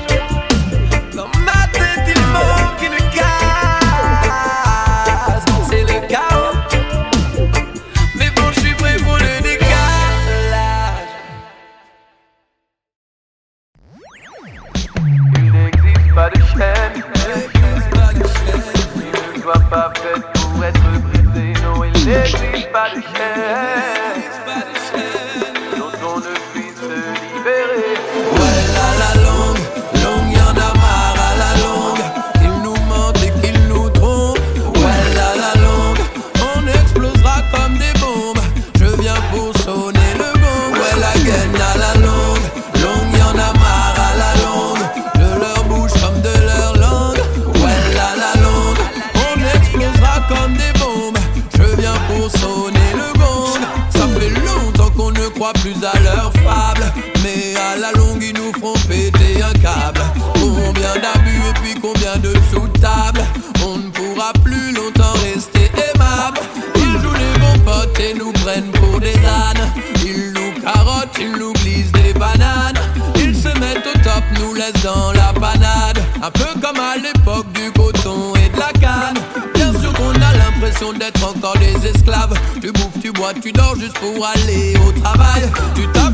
dans ma tête il manque une case. C'est le chaos, mais bon je suis prêt pour le décalage. Il n'existe pas de chaîne, il ne doit pas faire pour être brisé. Non, il n'existe pas de chaîne dont on ne puisse se libérer. Ouais, à la longue, longue, y'en a marre à la longue. Ils nous mentent et qu'ils nous trompent. Ouais, à la longue, on explosera comme des bombes. Je viens pour sonner le gong. Ouais, la gaine à la longue, longue, y'en a marre à la longue. De leur bouche comme de leur langue. Ouais, à la longue, on explosera comme des bombes. Je viens pour sonner le gong. Ça fait longtemps qu'on ne croit plus à leurs fables, mais à la longue ils nous feront péter un câble. Combien d'abus et puis combien de sous-tables. On ne pourra plus longtemps rester aimable. Ils jouent les bons potes et nous prennent pour des ânes. Ils nous carottent, ils nous glissent des bananes. Ils se mettent au top, nous laissent dans la panade. Un peu comme à l'époque du coton et de la canne. Bien sûr qu'on a l'impression l'impression d'être encore des esclaves. Tu bouffes, tu bois, tu dors juste pour aller au travail. Tu tapes,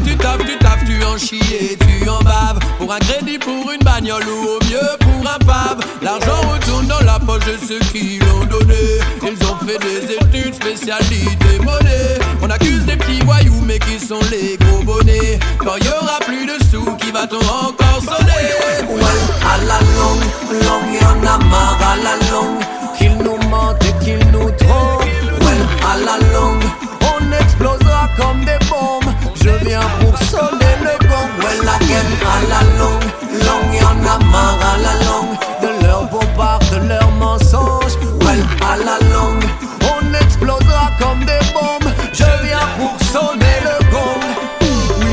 tu en chies et tu en baves. Pour un crédit, pour une bagnole ou au mieux pour un pave. L'argent retourne dans la poche de ceux qui l'ont donné. Ils ont fait des études, spécialité monnaie. On accuse des petits voyous mais qui sont les gros bonnets. Quand y aura plus de sous, qui va-t-on encore sonner? Ouais, à la longue, y'en a marre à la longue. Qu'ils nous mentent et qu'ils nous trompent. Ouais, à la longue, on explosera comme des bombes. Je viens pour sonner le gong. Ouais, la guerre à la longue, y'en a marre à la longue. De leurs bombards, de leurs mensonges. Ouais, à la longue, on explosera comme des bombes. Je viens pour sonner le gong.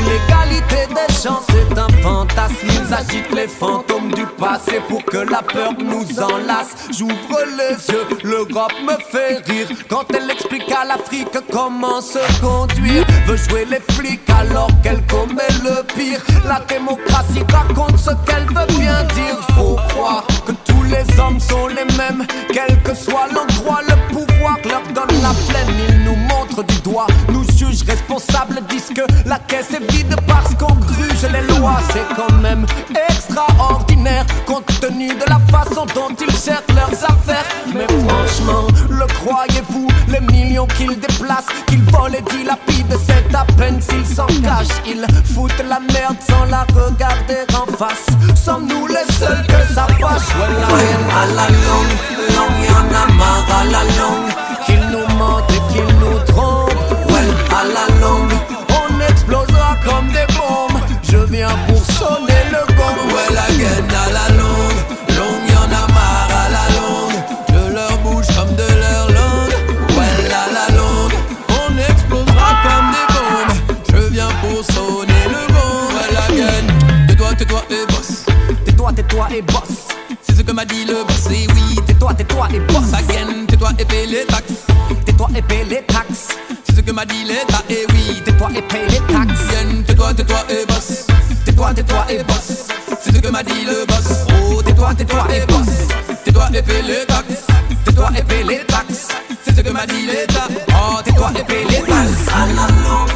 L'égalité des chances c'est un fantasme. Ils agitent les fantômes du passé pour que la peur nous enlace. J'ouvre les yeux, l'Europe me fait rire quand elle explique à l'Afrique comment se conduire. Veut jouer les flics alors qu'elle commet le pire. La démocratie raconte ce qu'elle veut bien dire. Faut croire que tous les hommes sont les mêmes, quel que soit l'endroit. Le pouvoir leur donne la flemme. Ils nous montrent du doigt, nous jugent responsables, disent que la caisse est vide parce qu'on gruge les lois. C'est quand même extraordinaire compte tenu de la façon dont ils gèrent leurs affaires. Mais franchement, le croyez-vous, les millions qu'ils déplacent, qu'ils volent et dilapident, c'est à peine s'ils s'en cachent. Ils foutent la merde sans la regarder en face. Sommes-nous les seuls que ça fâche? Ouais, à la longue, y'en a marre à la longue. Qu'ils nous mentent et qu'ils nous trompent. Ouais, à la longue, on explosera comme des bombes. Je viens pour sonner le gong. Ouais, la gaine à la longue, y'en a marre à la longue. De leur bouche comme de leur langue. Ouais, à la longue, on explosera comme des bombes. Je viens pour sonner le gong. Ouais, la gaine, tais-toi et bosse. Tais-toi et bosse. C'est ce que m'a dit le boss, et oui. Tais-toi et bosse. La gaine, tais-toi et paye les taxes. Tais-toi et paye les taxes. C'est ce que m'a dit l'État, et oui. Tais-toi et paye les taxes. Gaine, tais-toi et bosse. Tais-toi et bosse. C'est ce que m'a dit le boss. Oh, tais-toi et bosse. Tais-toi et paye les taxes. Tais-toi et paye les taxes. C'est ce que m'a dit l'État. Oh, tais-toi et paye les taxes. À la longue,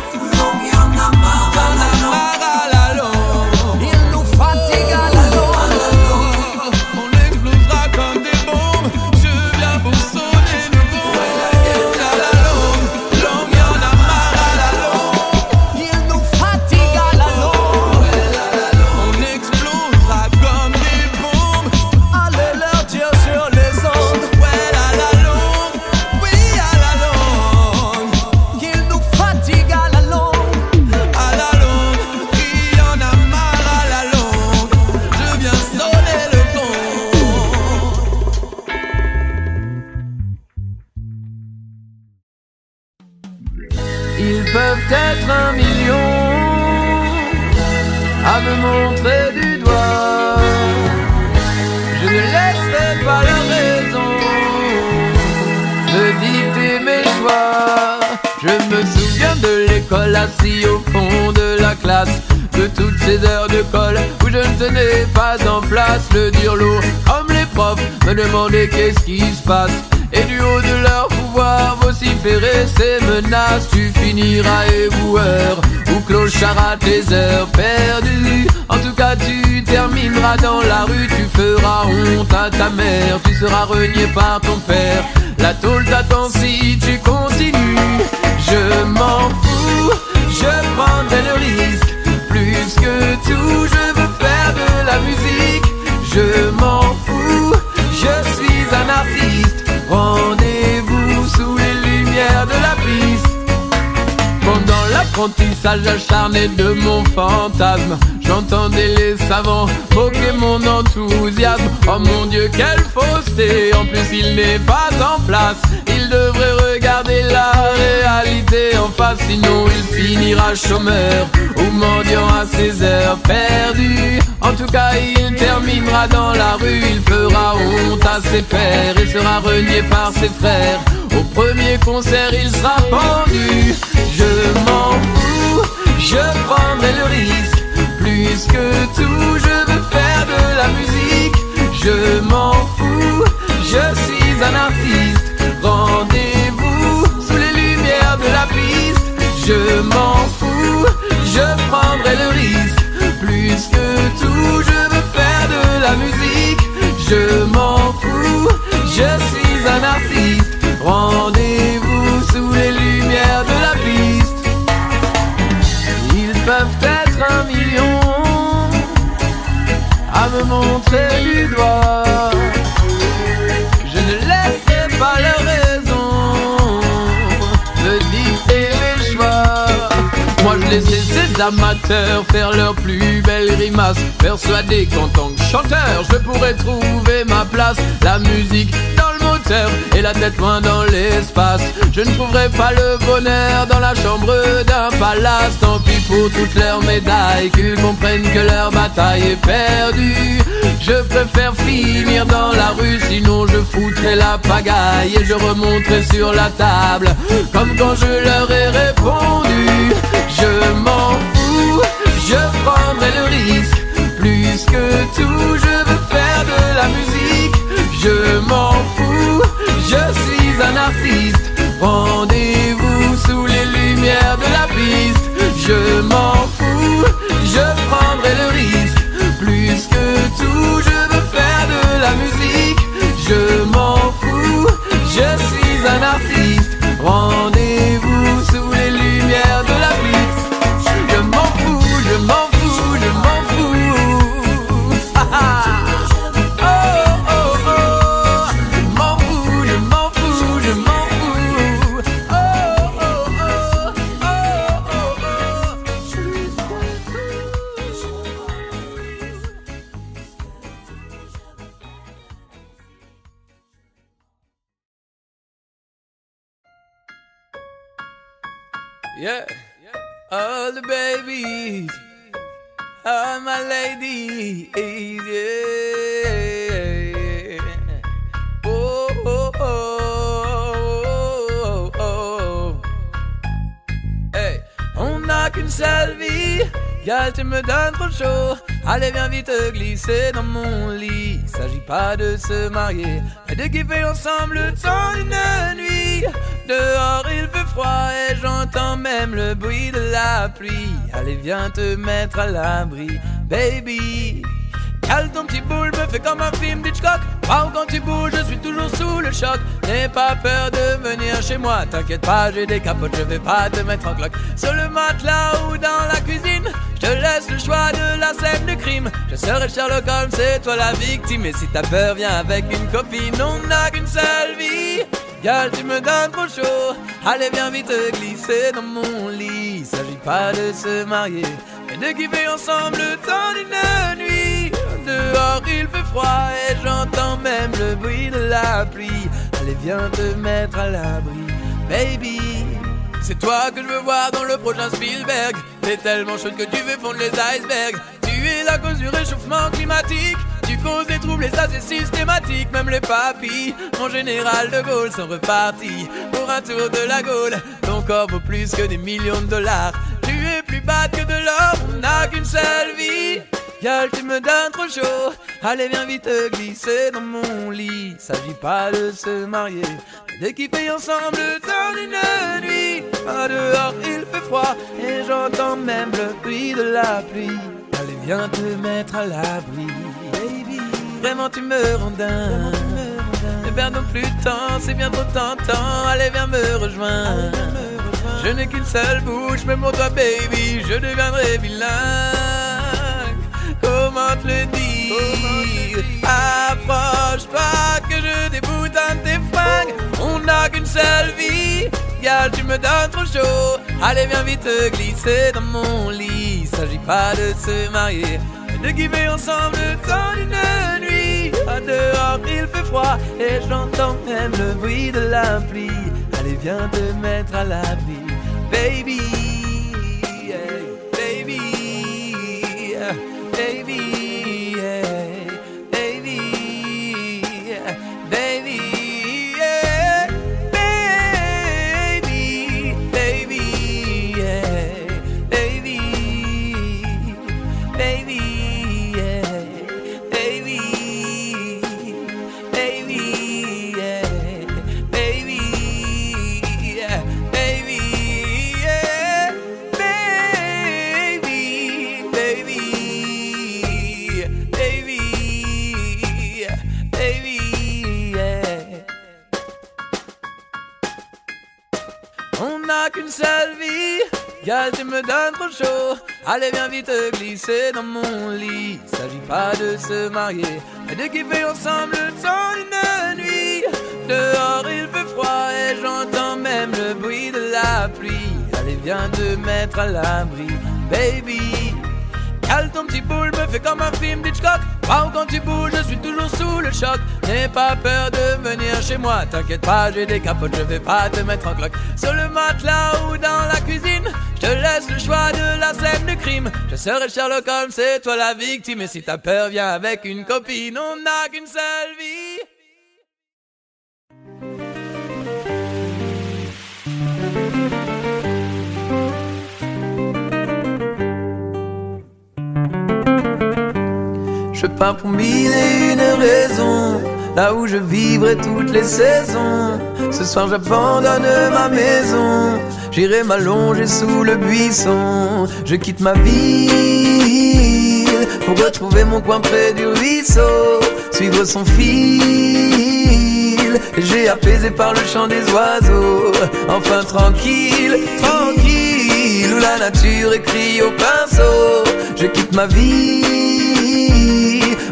y'en a marre à la longue. À la longue, ils nous fatiguent à la longue. on explosera comme des bombes. Je viens pour sonner le gong. À la longue, y'en a marre à la longue. Ils nous fatiguent à la longue. On explosera comme des bombes. Allez leur dire sur les ondes. Ouais, à la longue, oui, à la longue. Qu'ils nous fatiguent à la longue. À la longue, il y en a marre à la longue. Je viens sonner le gong. Ils peuvent être 1 million à me montrer du doigt. Je ne laisserai pas leur raison de dicter mes choix. Je me souviens de l'école assis au fond de la classe, de toutes ces heures de colle où je ne tenais pas en place. Le dur lot, comme les profs, me demandaient qu'est-ce qui se passe. Et du haut de leur pouvoir vociférer ces menaces. Tu finiras éboueur ou clochard à tes heures perdues. En tout cas tu termineras dans la rue. Tu feras honte à ta mère, tu seras renié par ton père. La tôle t'attend si tu continues. Je m'en fous, je prendrai le risque. Plus que tout, je veux faire de la musique. Je m'en fous, je suis un artiste. Rendez-vous sous les lumières de la piste. Pendant l'apprentissage acharné de mon fantasme, j'entendais les savants moquer mon enthousiasme. Oh mon Dieu, quelle fausseté! En plus il n'est pas en place. Il devrait regarder la réalité en face, sinon il finira chômeur ou mendiant à ses heures perdues. En tout cas il terminera dans la rue. Il fera honte à ses pères et sera renié par ses frères. Au premier concert il sera pendu. Je m'en fous, je prendrai le risque. Plus que tout, je veux faire de la musique. Je m'en fous, je suis un artiste. Rendez Je m'en fous, je prendrai le risque. Plus que tout, je veux faire de la musique. Je m'en fous, je suis un artiste. Rendez-vous sous les lumières de la piste. Ils peuvent être 1 million à me montrer du doigt. Je ne laisserai pas leur raison de dicter mes choix. Moi je laissais ces amateurs faire leurs plus belles grimaces, persuadé qu'en tant que chanteur je pourrais trouver ma place. La musique dans le moteur et la tête loin dans l'espace. Je ne trouverai pas le bonheur dans la chambre d'un palace. Tant pis pour toutes leurs médailles, qu'ils comprennent que leur bataille est perdue. Je préfère finir dans la rue, sinon je foutrais la pagaille. Et je remonterai sur la table, comme quand je leur ai répondu. Je m'en fous, je prendrai le risque. Plus que tout, je veux faire de la musique. Je m'en fous, je suis un artiste. Rendez-vous sous les lumières de la piste. Je m'en fous, je prendrai le risque. Plus que tout, je veux faire de la musique. Je m'en fous, je suis un artiste. Rendez-vous sous les lumières de la piste. Je m'en fous, je m'en fous, je m'en fous. Ah ah. Yeah, all the babies, all my ladies, yeah. Oh, oh, oh, oh, oh. Hey, on n'a qu'une seule vie, gal, tu me donnes trop chaud. Allez, viens vite glisser dans mon lit. S'agit pas de se marier, mais de kiffer ensemble le temps d'une nuit. Dehors il fait froid et j'entends même le bruit de la pluie. Allez viens te mettre à l'abri, baby. Cale ton petit boule, me fait comme un film d'Hitchcock. Wow, quand tu bouges, je suis toujours sous le choc. N'aie pas peur de venir chez moi, t'inquiète pas, j'ai des capotes, je vais pas te mettre en cloque. Sur le matelas ou dans la cuisine, je te laisse le choix de la scène de crime. Je serai Sherlock Holmes, c'est toi la victime. Et si t'as peur, viens avec une copine. On n'a qu'une seule vie, gal, tu me donnes trop chaud. Allez, viens vite glisser dans mon lit. S'agit pas de se marier, mais de kiffer ensemble le temps d'une nuit. Dehors il fait froid et j'entends même le bruit de la pluie. Allez, viens te mettre à l'abri, baby. C'est toi que je veux voir dans le prochain Spielberg. T'es tellement chaude que tu fais fondre les icebergs. Tu es la cause du réchauffement climatique. Tu causes des troubles et ça c'est systématique. Même les papis, mon général de Gaulle, sont repartis pour un tour de la Gaule. Ton corps vaut plus que des millions de dollars. Tu es plus bad que de l'or, on n'a qu'une seule vie. Gal, tu me donnes trop chaud. Allez, viens vite glisser dans mon lit. S'agit pas de se marier, mais de kiffer ensemble le temps d'une nuit. Ah, dehors il fait froid et j'entends même le bruit de la pluie. Allez, viens te mettre à l'abri, baby. Vraiment tu me rends dingue. Ne perdons plus de temps, c'est bien trop tentant. Allez, viens me rejoindre. Je n'ai qu'une seule bouche, mais pour toi baby, je deviendrai bilingue. Comment te le dire? Approche-toi que je déboutonne tes fringues. On n'a qu'une seule vie, gal, tu me donnes trop chaud. Allez, viens vite glisser dans mon lit. S'agit pas de se marier, mais de kiffer ensemble le temps d'une nuit. Ah, dehors il fait froid et j'entends même le bruit de la pluie. Allez, viens te mettre à l'abri, baby, yeah, baby. Baby, yeah, baby, yeah, baby, yeah, baby, baby, yeah, baby, baby, yeah, baby, baby, yeah, baby, yeah, baby, yeah, On n'a qu'une seule vie, gal tu me donnes trop chaud. Allez viens vite glisser dans mon lit. S'agit pas de se marier, mais de kiffer ensemble le temps d'une nuit. Dehors il fait froid et j'entends même le bruit de la pluie. Allez viens te mettre à l'abri, baby. Cale ton petit boule, me fait comme un film d'Hitchcock. Wow, quand tu bouges, je suis toujours sous le choc. N'aie pas peur de venir chez moi. T'inquiète pas, j'ai des capotes, je vais pas te mettre en cloque. Sur le matelas ou dans la cuisine, je te laisse le choix de la scène de crime. Je serai Sherlock Holmes, c'est toi la victime. Et si t'as peur, viens avec une copine. On n'a qu'une seule vie. Je pars pour 1001 raisons, là où je vivrai toutes les saisons. Ce soir j'abandonne ma maison, j'irai m'allonger sous le buisson. Je quitte ma ville pour retrouver mon coin près du ruisseau, suivre son fil, léger apaisé par le chant des oiseaux. Enfin tranquille, tranquille, où la nature écrit au pinceau. Je quitte ma vie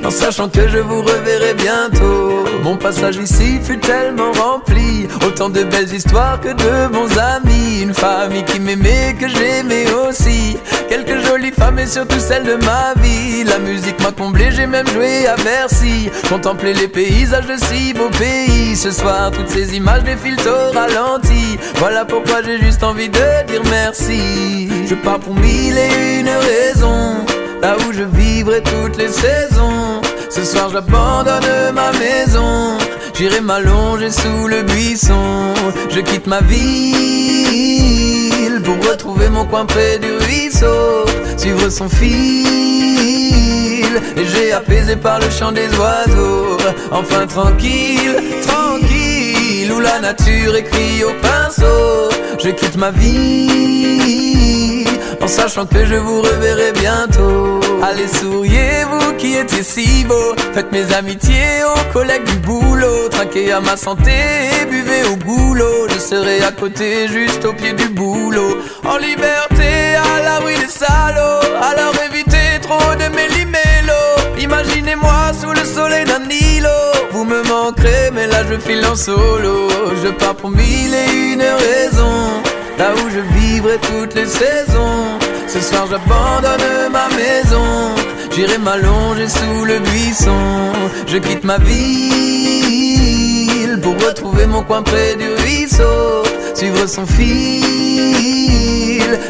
en sachant que je vous reverrai bientôt. Mon passage ici fut tellement rempli, autant de belles histoires que de bons amis. Une famille qui m'aimait, que j'aimais aussi, quelques jolies femmes et surtout celles de ma vie. La musique m'a comblé, j'ai même joué à Bercy, contempler les paysages de si beaux pays. Ce soir toutes ces images défilent au ralenti, voilà pourquoi j'ai juste envie de dire merci. Je pars pour 1001 raisons, là où je vivrai toutes les saisons. Ce soir j'abandonne ma maison, j'irai m'allonger sous le buisson. Je quitte ma ville pour retrouver mon coin près du ruisseau, suivre son fil, léger apaisé par le chant des oiseaux. Enfin tranquille, tranquille, où la nature écrit au pinceau. Je quitte ma vie en sachant que je vous reverrai bientôt. Allez souriez vous qui étiez si beaux, faites mes amitiés aux collègues du boulot. Trinquez à ma santé et buvez au goulot, je serai à côté juste au pied du boulot. En liberté à l'abri des salauds, alors évitez trop de méli-mélo. Imaginez-moi sous le soleil d'un îlot, vous me manquerez mais là je file en solo. Je pars pour 1001 raisons, là où je vivrai toutes les saisons. Ce soir j'abandonne ma maison, j'irai m'allonger sous le buisson. Je quitte ma ville pour retrouver mon coin près du ruisseau, suivre son fil,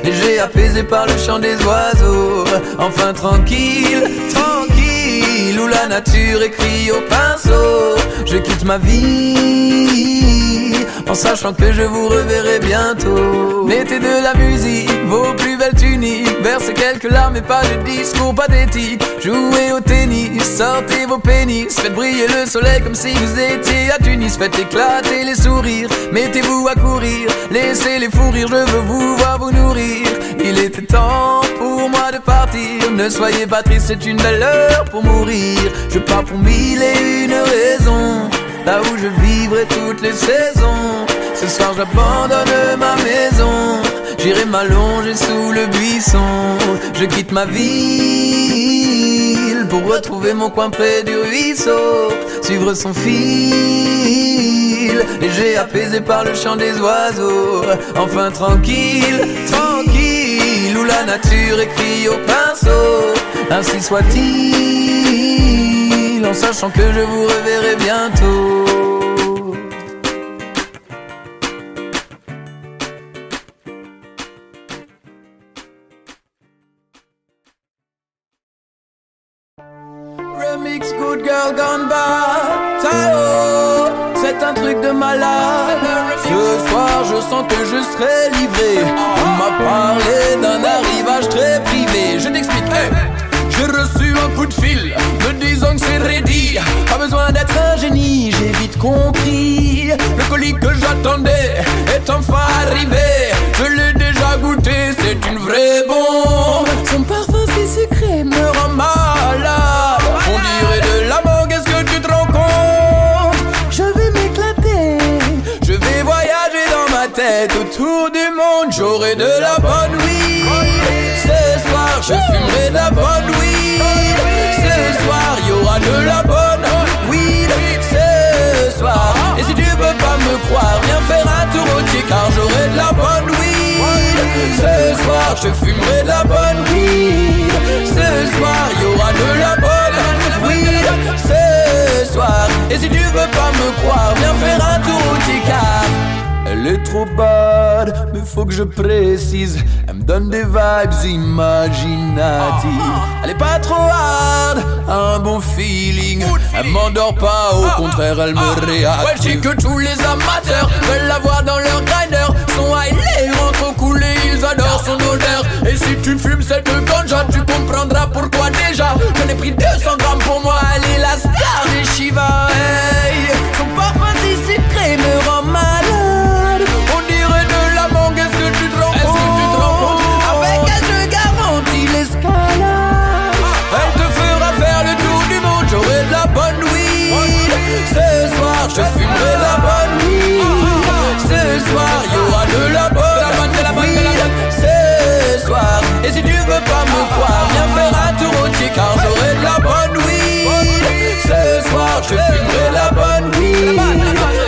léger apaisé par le chant des oiseaux. Enfin tranquille, tranquille, où la nature écrit au pinceau. Je quitte ma vie en sachant que je vous reverrai bientôt. Mettez de la musique, vos plus belles tuniques, versez quelques larmes et pas de discours pathétiques. Jouez au tennis, sortez vos pénis, faites briller le soleil comme si vous étiez à Tunis. Faites éclater les sourires, mettez-vous à courir, laissez les fous rire, je veux vous voir vous nourrir. Il était temps pour moi de partir, ne soyez pas triste, c'est une belle heure pour mourir. Je pars pour 1001 raisons, là où je vivrai toutes les saisons. Ce soir j'abandonne ma maison, j'irai m'allonger sous le buisson. Je quitte ma ville pour retrouver mon coin près du ruisseau, suivre son fil, léger apaisé par le chant des oiseaux. Enfin tranquille, tranquille, où la nature écrit au pinceau. Ainsi soit-il, en sachant que je vous reverrai bientôt. Remix Good Girl Gone Bad, Tao, c'est un truc de malade. Ce soir je sens que je serai livré, on m'a parlé d'un arrivage très privé. Je t'explique, hey. J'ai reçu un coup de fil me disant que c'est ready, pas besoin d'être un génie, j'ai vite compris. Le colis que j'attendais est enfin arrivé, je l'ai déjà goûté, c'est une vraie bombe. Son parfum si sucré me rend malade, on dirait de la mangue, est-ce que tu te rends compte? Je vais m'éclater, je vais voyager dans ma tête. tête autour du monde. J'aurai de la bonne weed. Ce soir je fumerai de la bonne weed. Ce soir y'aura de la bonne weed. Ce soir. Et si tu veux pas me croire, viens faire un tour au Tché, car j'aurai de la bonne weed. Ce soir je fumerai de la bonne weed. Ce soir y'aura de la bonne weed. Ce soir. Et si tu veux pas me croire, viens faire un tour au Tché, car elle est trop bad, mais faut que je précise. Elle me donne des vibes imaginatives. Elle est pas trop hard, un bon feeling. Elle m'endort pas, au contraire elle me réactive. Ouais, je dis que tous les amateurs veulent la voir dans leur grinder. Son high les rend trop cool et ils adorent son odeur. Et si tu fumes cette ganja, tu comprendras pourquoi déjà. J'en ai pris 200 grammes pour moi, elle est la star des Shiva. Hey, son parfum si sucré me rend malade. On dirait de la mangue, est-ce que tu te rends compte? Avec elle je garantis l'escalade. Elle te fera faire le tour du monde. J'aurai de la bonne weed. Ce soir je fumerai de la bonne weed. Ce soir y'aura de la bonne weed. Ce soir. Et si tu veux pas me croire, viens faire un tour au Tché, car j'aurai de la bonne weed. Ce soir je fumerai de la bonne weed.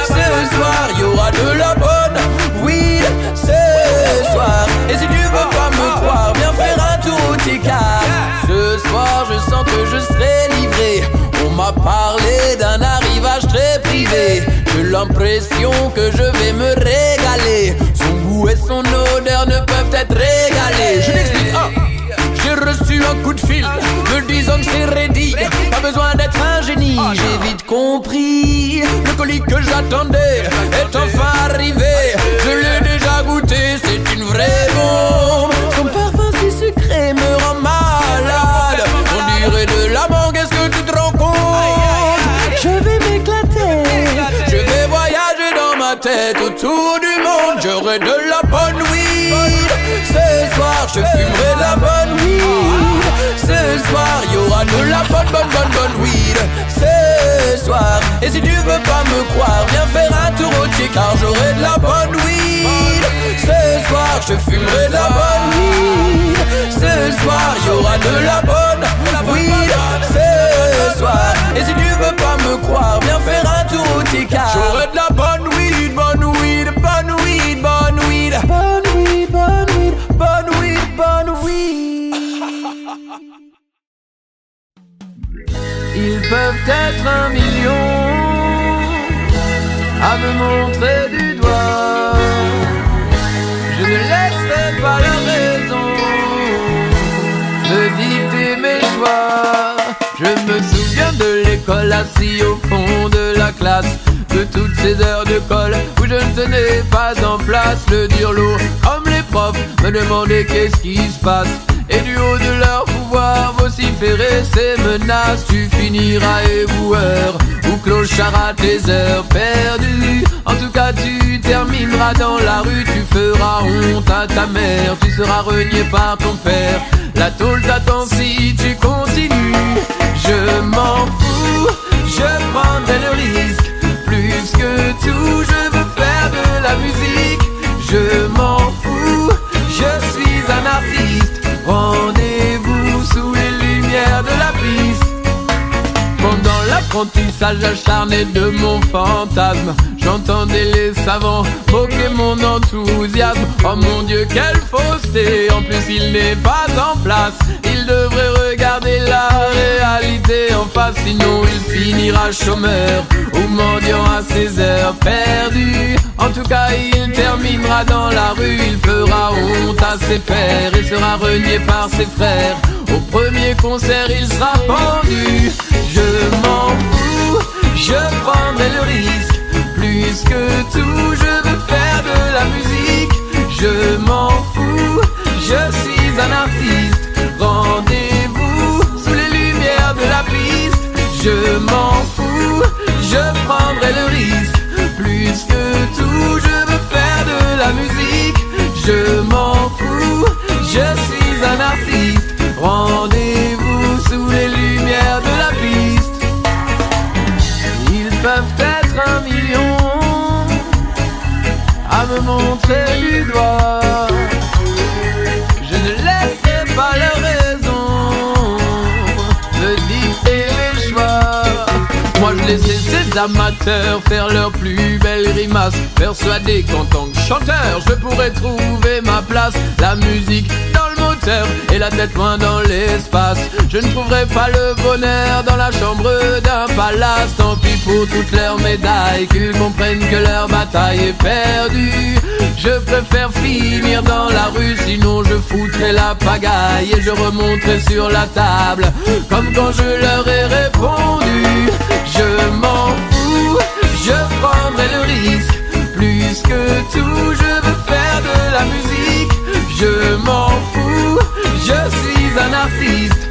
Ce soir y'aura de la bonne weed. Ce soir. Et si tu veux pas me croire, viens faire un tour au Tché, car ce soir je sens que je serai livré. On m'a parlé d'un arrivage très privé. J'ai l'impression que je vais me régaler. Son goût et son odeur ne peuvent être régalés. Je t'explique. J'ai reçu un coup de fil me disant que c'est ready. Pas besoin d'être un génie, j'ai vite compris. Le colis que j'attendais est enfin arrivé. Je l'ai déjà goûté, c'est une vraie bombe. Son parfum si sucré me rend malade. On dirait de la mangue, est-ce que tu te rends compte? Je vais m'éclater, je vais voyager dans ma tête autour du monde. J'aurai de la bonne weed. Ce soir je fumerai de la bonne weed. Ce soir y'aura de la bonne weed. Ce soir. Et si tu veux pas me croire, viens faire un tour au Tché, car j'aurai de la bonne weed. Ce soir je fumerai de la bonne weed. Ce soir y'aura de la bonne weed. Ce soir. Et si tu veux pas me croire, viens faire un tour au Tché, car j'aurai de la bonne weed, bonne weed, bonne weed, bonne weed, bonne weed, bonne weed, bonne weed, bonne weed. Ils peuvent être 1 million à me montrer du doigt. Je ne laisserai pas leur raison de dicter mes choix. Je me souviens de l'école assis au fond de la classe, de toutes ces heures de colle où je ne tenais pas en place. Le dur lot, comme les profs, me demandaient qu'est-ce qui se passe. Et du haut de leur pouvoir vociférer ces menaces. Tu finiras éboueur ou clochard à tes heures perdues. En tout cas tu termineras dans la rue. Tu feras honte à ta mère, tu seras renié par ton père. La tôle t'attend si tu continues. Je m'en fous, je prendrai le risque. Plus que tout, je veux faire de la musique. Je m'en fous, je suis un artiste. Rendez-vous sous les lumières de la piste. Pendant l'apprentissage acharné de mon fantasme, j'entendais les savants moquer mon enthousiasme. Oh mon Dieu, quelle fausseté! En plus il n'est pas en place. Il devrait regarder la réalité en face, sinon il finira chômeur ou mendiant à ses heures perdues. En tout cas il terminera dans la rue. Il fera honte à ses pères et sera renié par ses frères. Au premier concert il sera pendu. Je m'en fous, je prendrai le risque. Plus que tout, je veux faire de la musique. Je m'en fous, je suis un artiste. Rendez-vous sous les lumières de la piste. Je m'en fous, je prendrai le risque. Plus que tout, je veux faire de la musique. Je m'en fous, je suis un artiste. Rendez-vous sous les lumières de la piste. Ils peuvent être 1 million à me montrer du doigt. Je ne laisserai pas leur raison me dicter mes choix. Moi je laissais ces amateurs faire leurs plus belles grimaces, persuadé qu'en tant que chanteur je pourrais trouver ma place. La musique dans le moteur et la tête loin dans l'espace. Je ne trouverai pas le bonheur dans la chambre d'un palace. Tant pis pour toutes leurs médailles, qu'ils comprennent que leur bataille est perdue. Je préfère finir dans la rue, sinon je foutrais la pagaille et je remonterai sur la table comme quand je leur ai répondu. Je m'en fous, je prendrai le risque. Plus que tout, je veux faire de la musique. Je m'en fous, je suis un artiste.